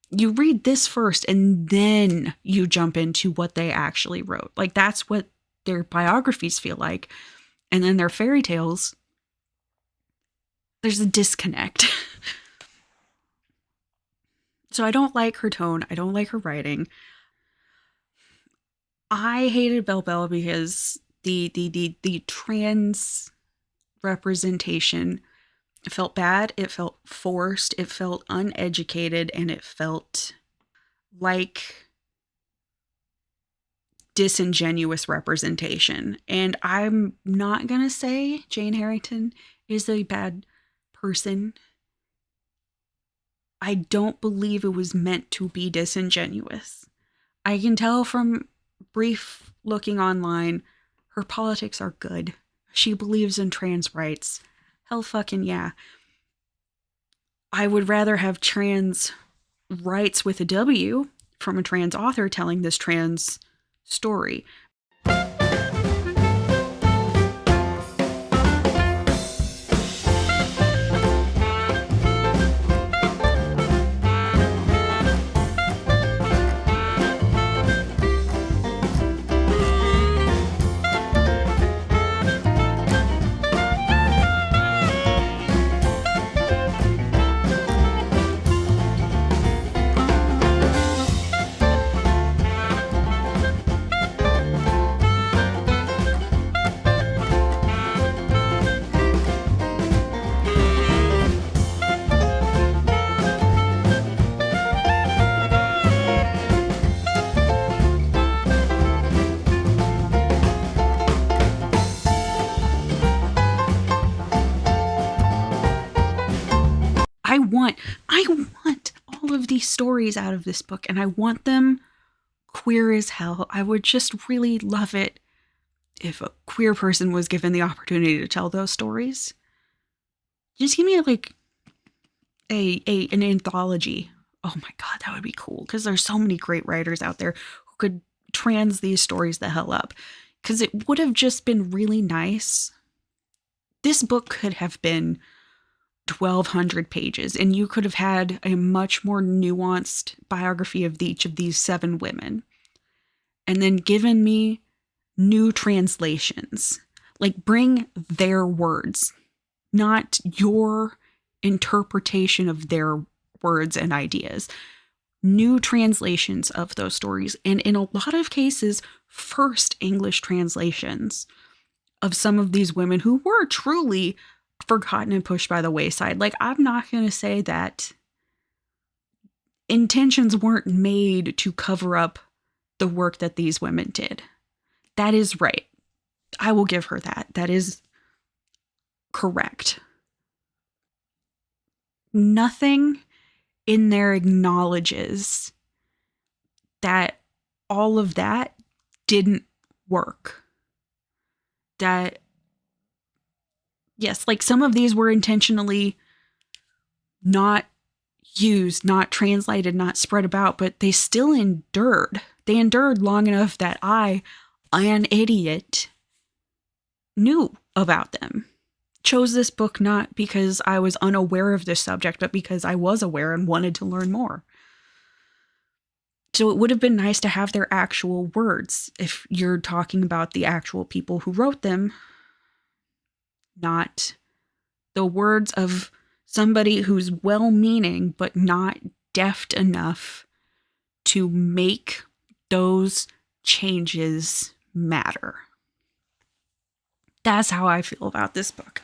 You read this first and then you jump into what they actually wrote. Like, that's what their biographies feel like. And then their fairy tales, there's a disconnect. So I don't like her tone. I don't like her writing. I hated Belle Bella because the trans representation, it felt bad, it felt forced, it felt uneducated, and it felt like disingenuous representation. And I'm not gonna say Jane Harrington is a bad person. I don't believe it was meant to be disingenuous. I can tell from brief looking online, her politics are good. She believes in trans rights. Hell fucking yeah. I would rather have trans rights with a W from a trans author telling this trans story. I want all of these stories out of this book, and I want them queer as hell. I would just really love it if a queer person was given the opportunity to tell those stories. Just give me like an anthology. Oh my god, that would be cool, because there's so many great writers out there who could trans these stories the hell up. Because it would have just been really nice. This book could have been 1,200 pages, and you could have had a much more nuanced biography of each of these 7 women, and then given me new translations. Like, bring their words, not your interpretation of their words and ideas. New translations of those stories, and in a lot of cases, first English translations of some of these women who were truly forgotten and pushed by the wayside. Like, I'm not going to say that intentions weren't made to cover up the work that these women did. That is right. I will give her that. That is correct. Nothing in there acknowledges that all of that didn't work. That, yes, like some of these were intentionally not used, not translated, not spread about, but they still endured. They endured long enough that I, an idiot, knew about them. Chose this book not because I was unaware of this subject, but because I was aware and wanted to learn more. So it would have been nice to have their actual words if you're talking about the actual people who wrote them, not the words of somebody who's well-meaning but not deft enough to make those changes matter. That's how I feel about this book.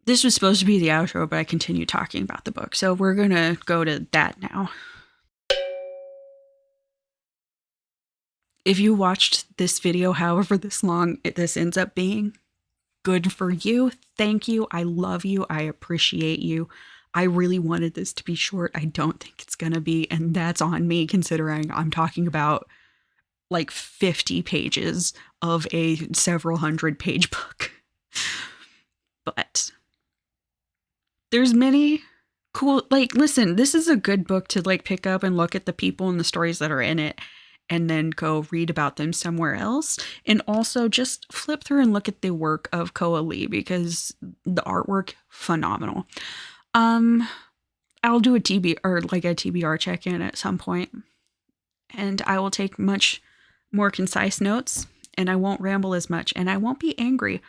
This was supposed to be the outro, but I continue talking about the book, so we're gonna go to that now. If you watched this video, however this long this ends up being, good for you. Thank you. I love you. I appreciate you. I really wanted this to be short. I don't think it's gonna be, and that's on me considering I'm talking about like 50 pages of a several hundred page book. But there's many cool, like, listen, this is a good book to like pick up and look at the people and the stories that are in it and then go read about them somewhere else. And also just flip through and look at the work of Koa Lee because the artwork, phenomenal. I'll do a TBR check-in at some point, and I will take much more concise notes, and I won't ramble as much, and I won't be angry.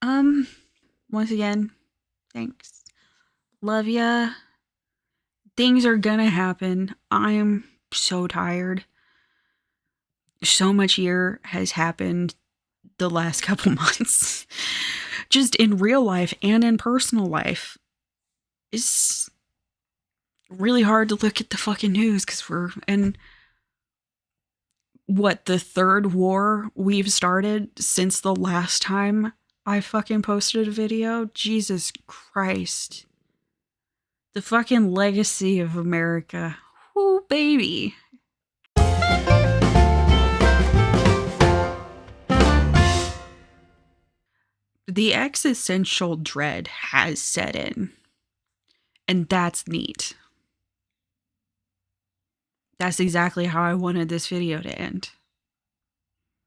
Once again, thanks. Love ya. Things are gonna happen. I'm so tired. So much year has happened the last couple months. Just in real life and in personal life. It's really hard to look at the fucking news because we're in the third war we've started since the last time I fucking posted a video. Jesus Christ. The fucking legacy of America. Ooh, baby. The existential dread has set in. And that's neat. That's exactly how I wanted this video to end.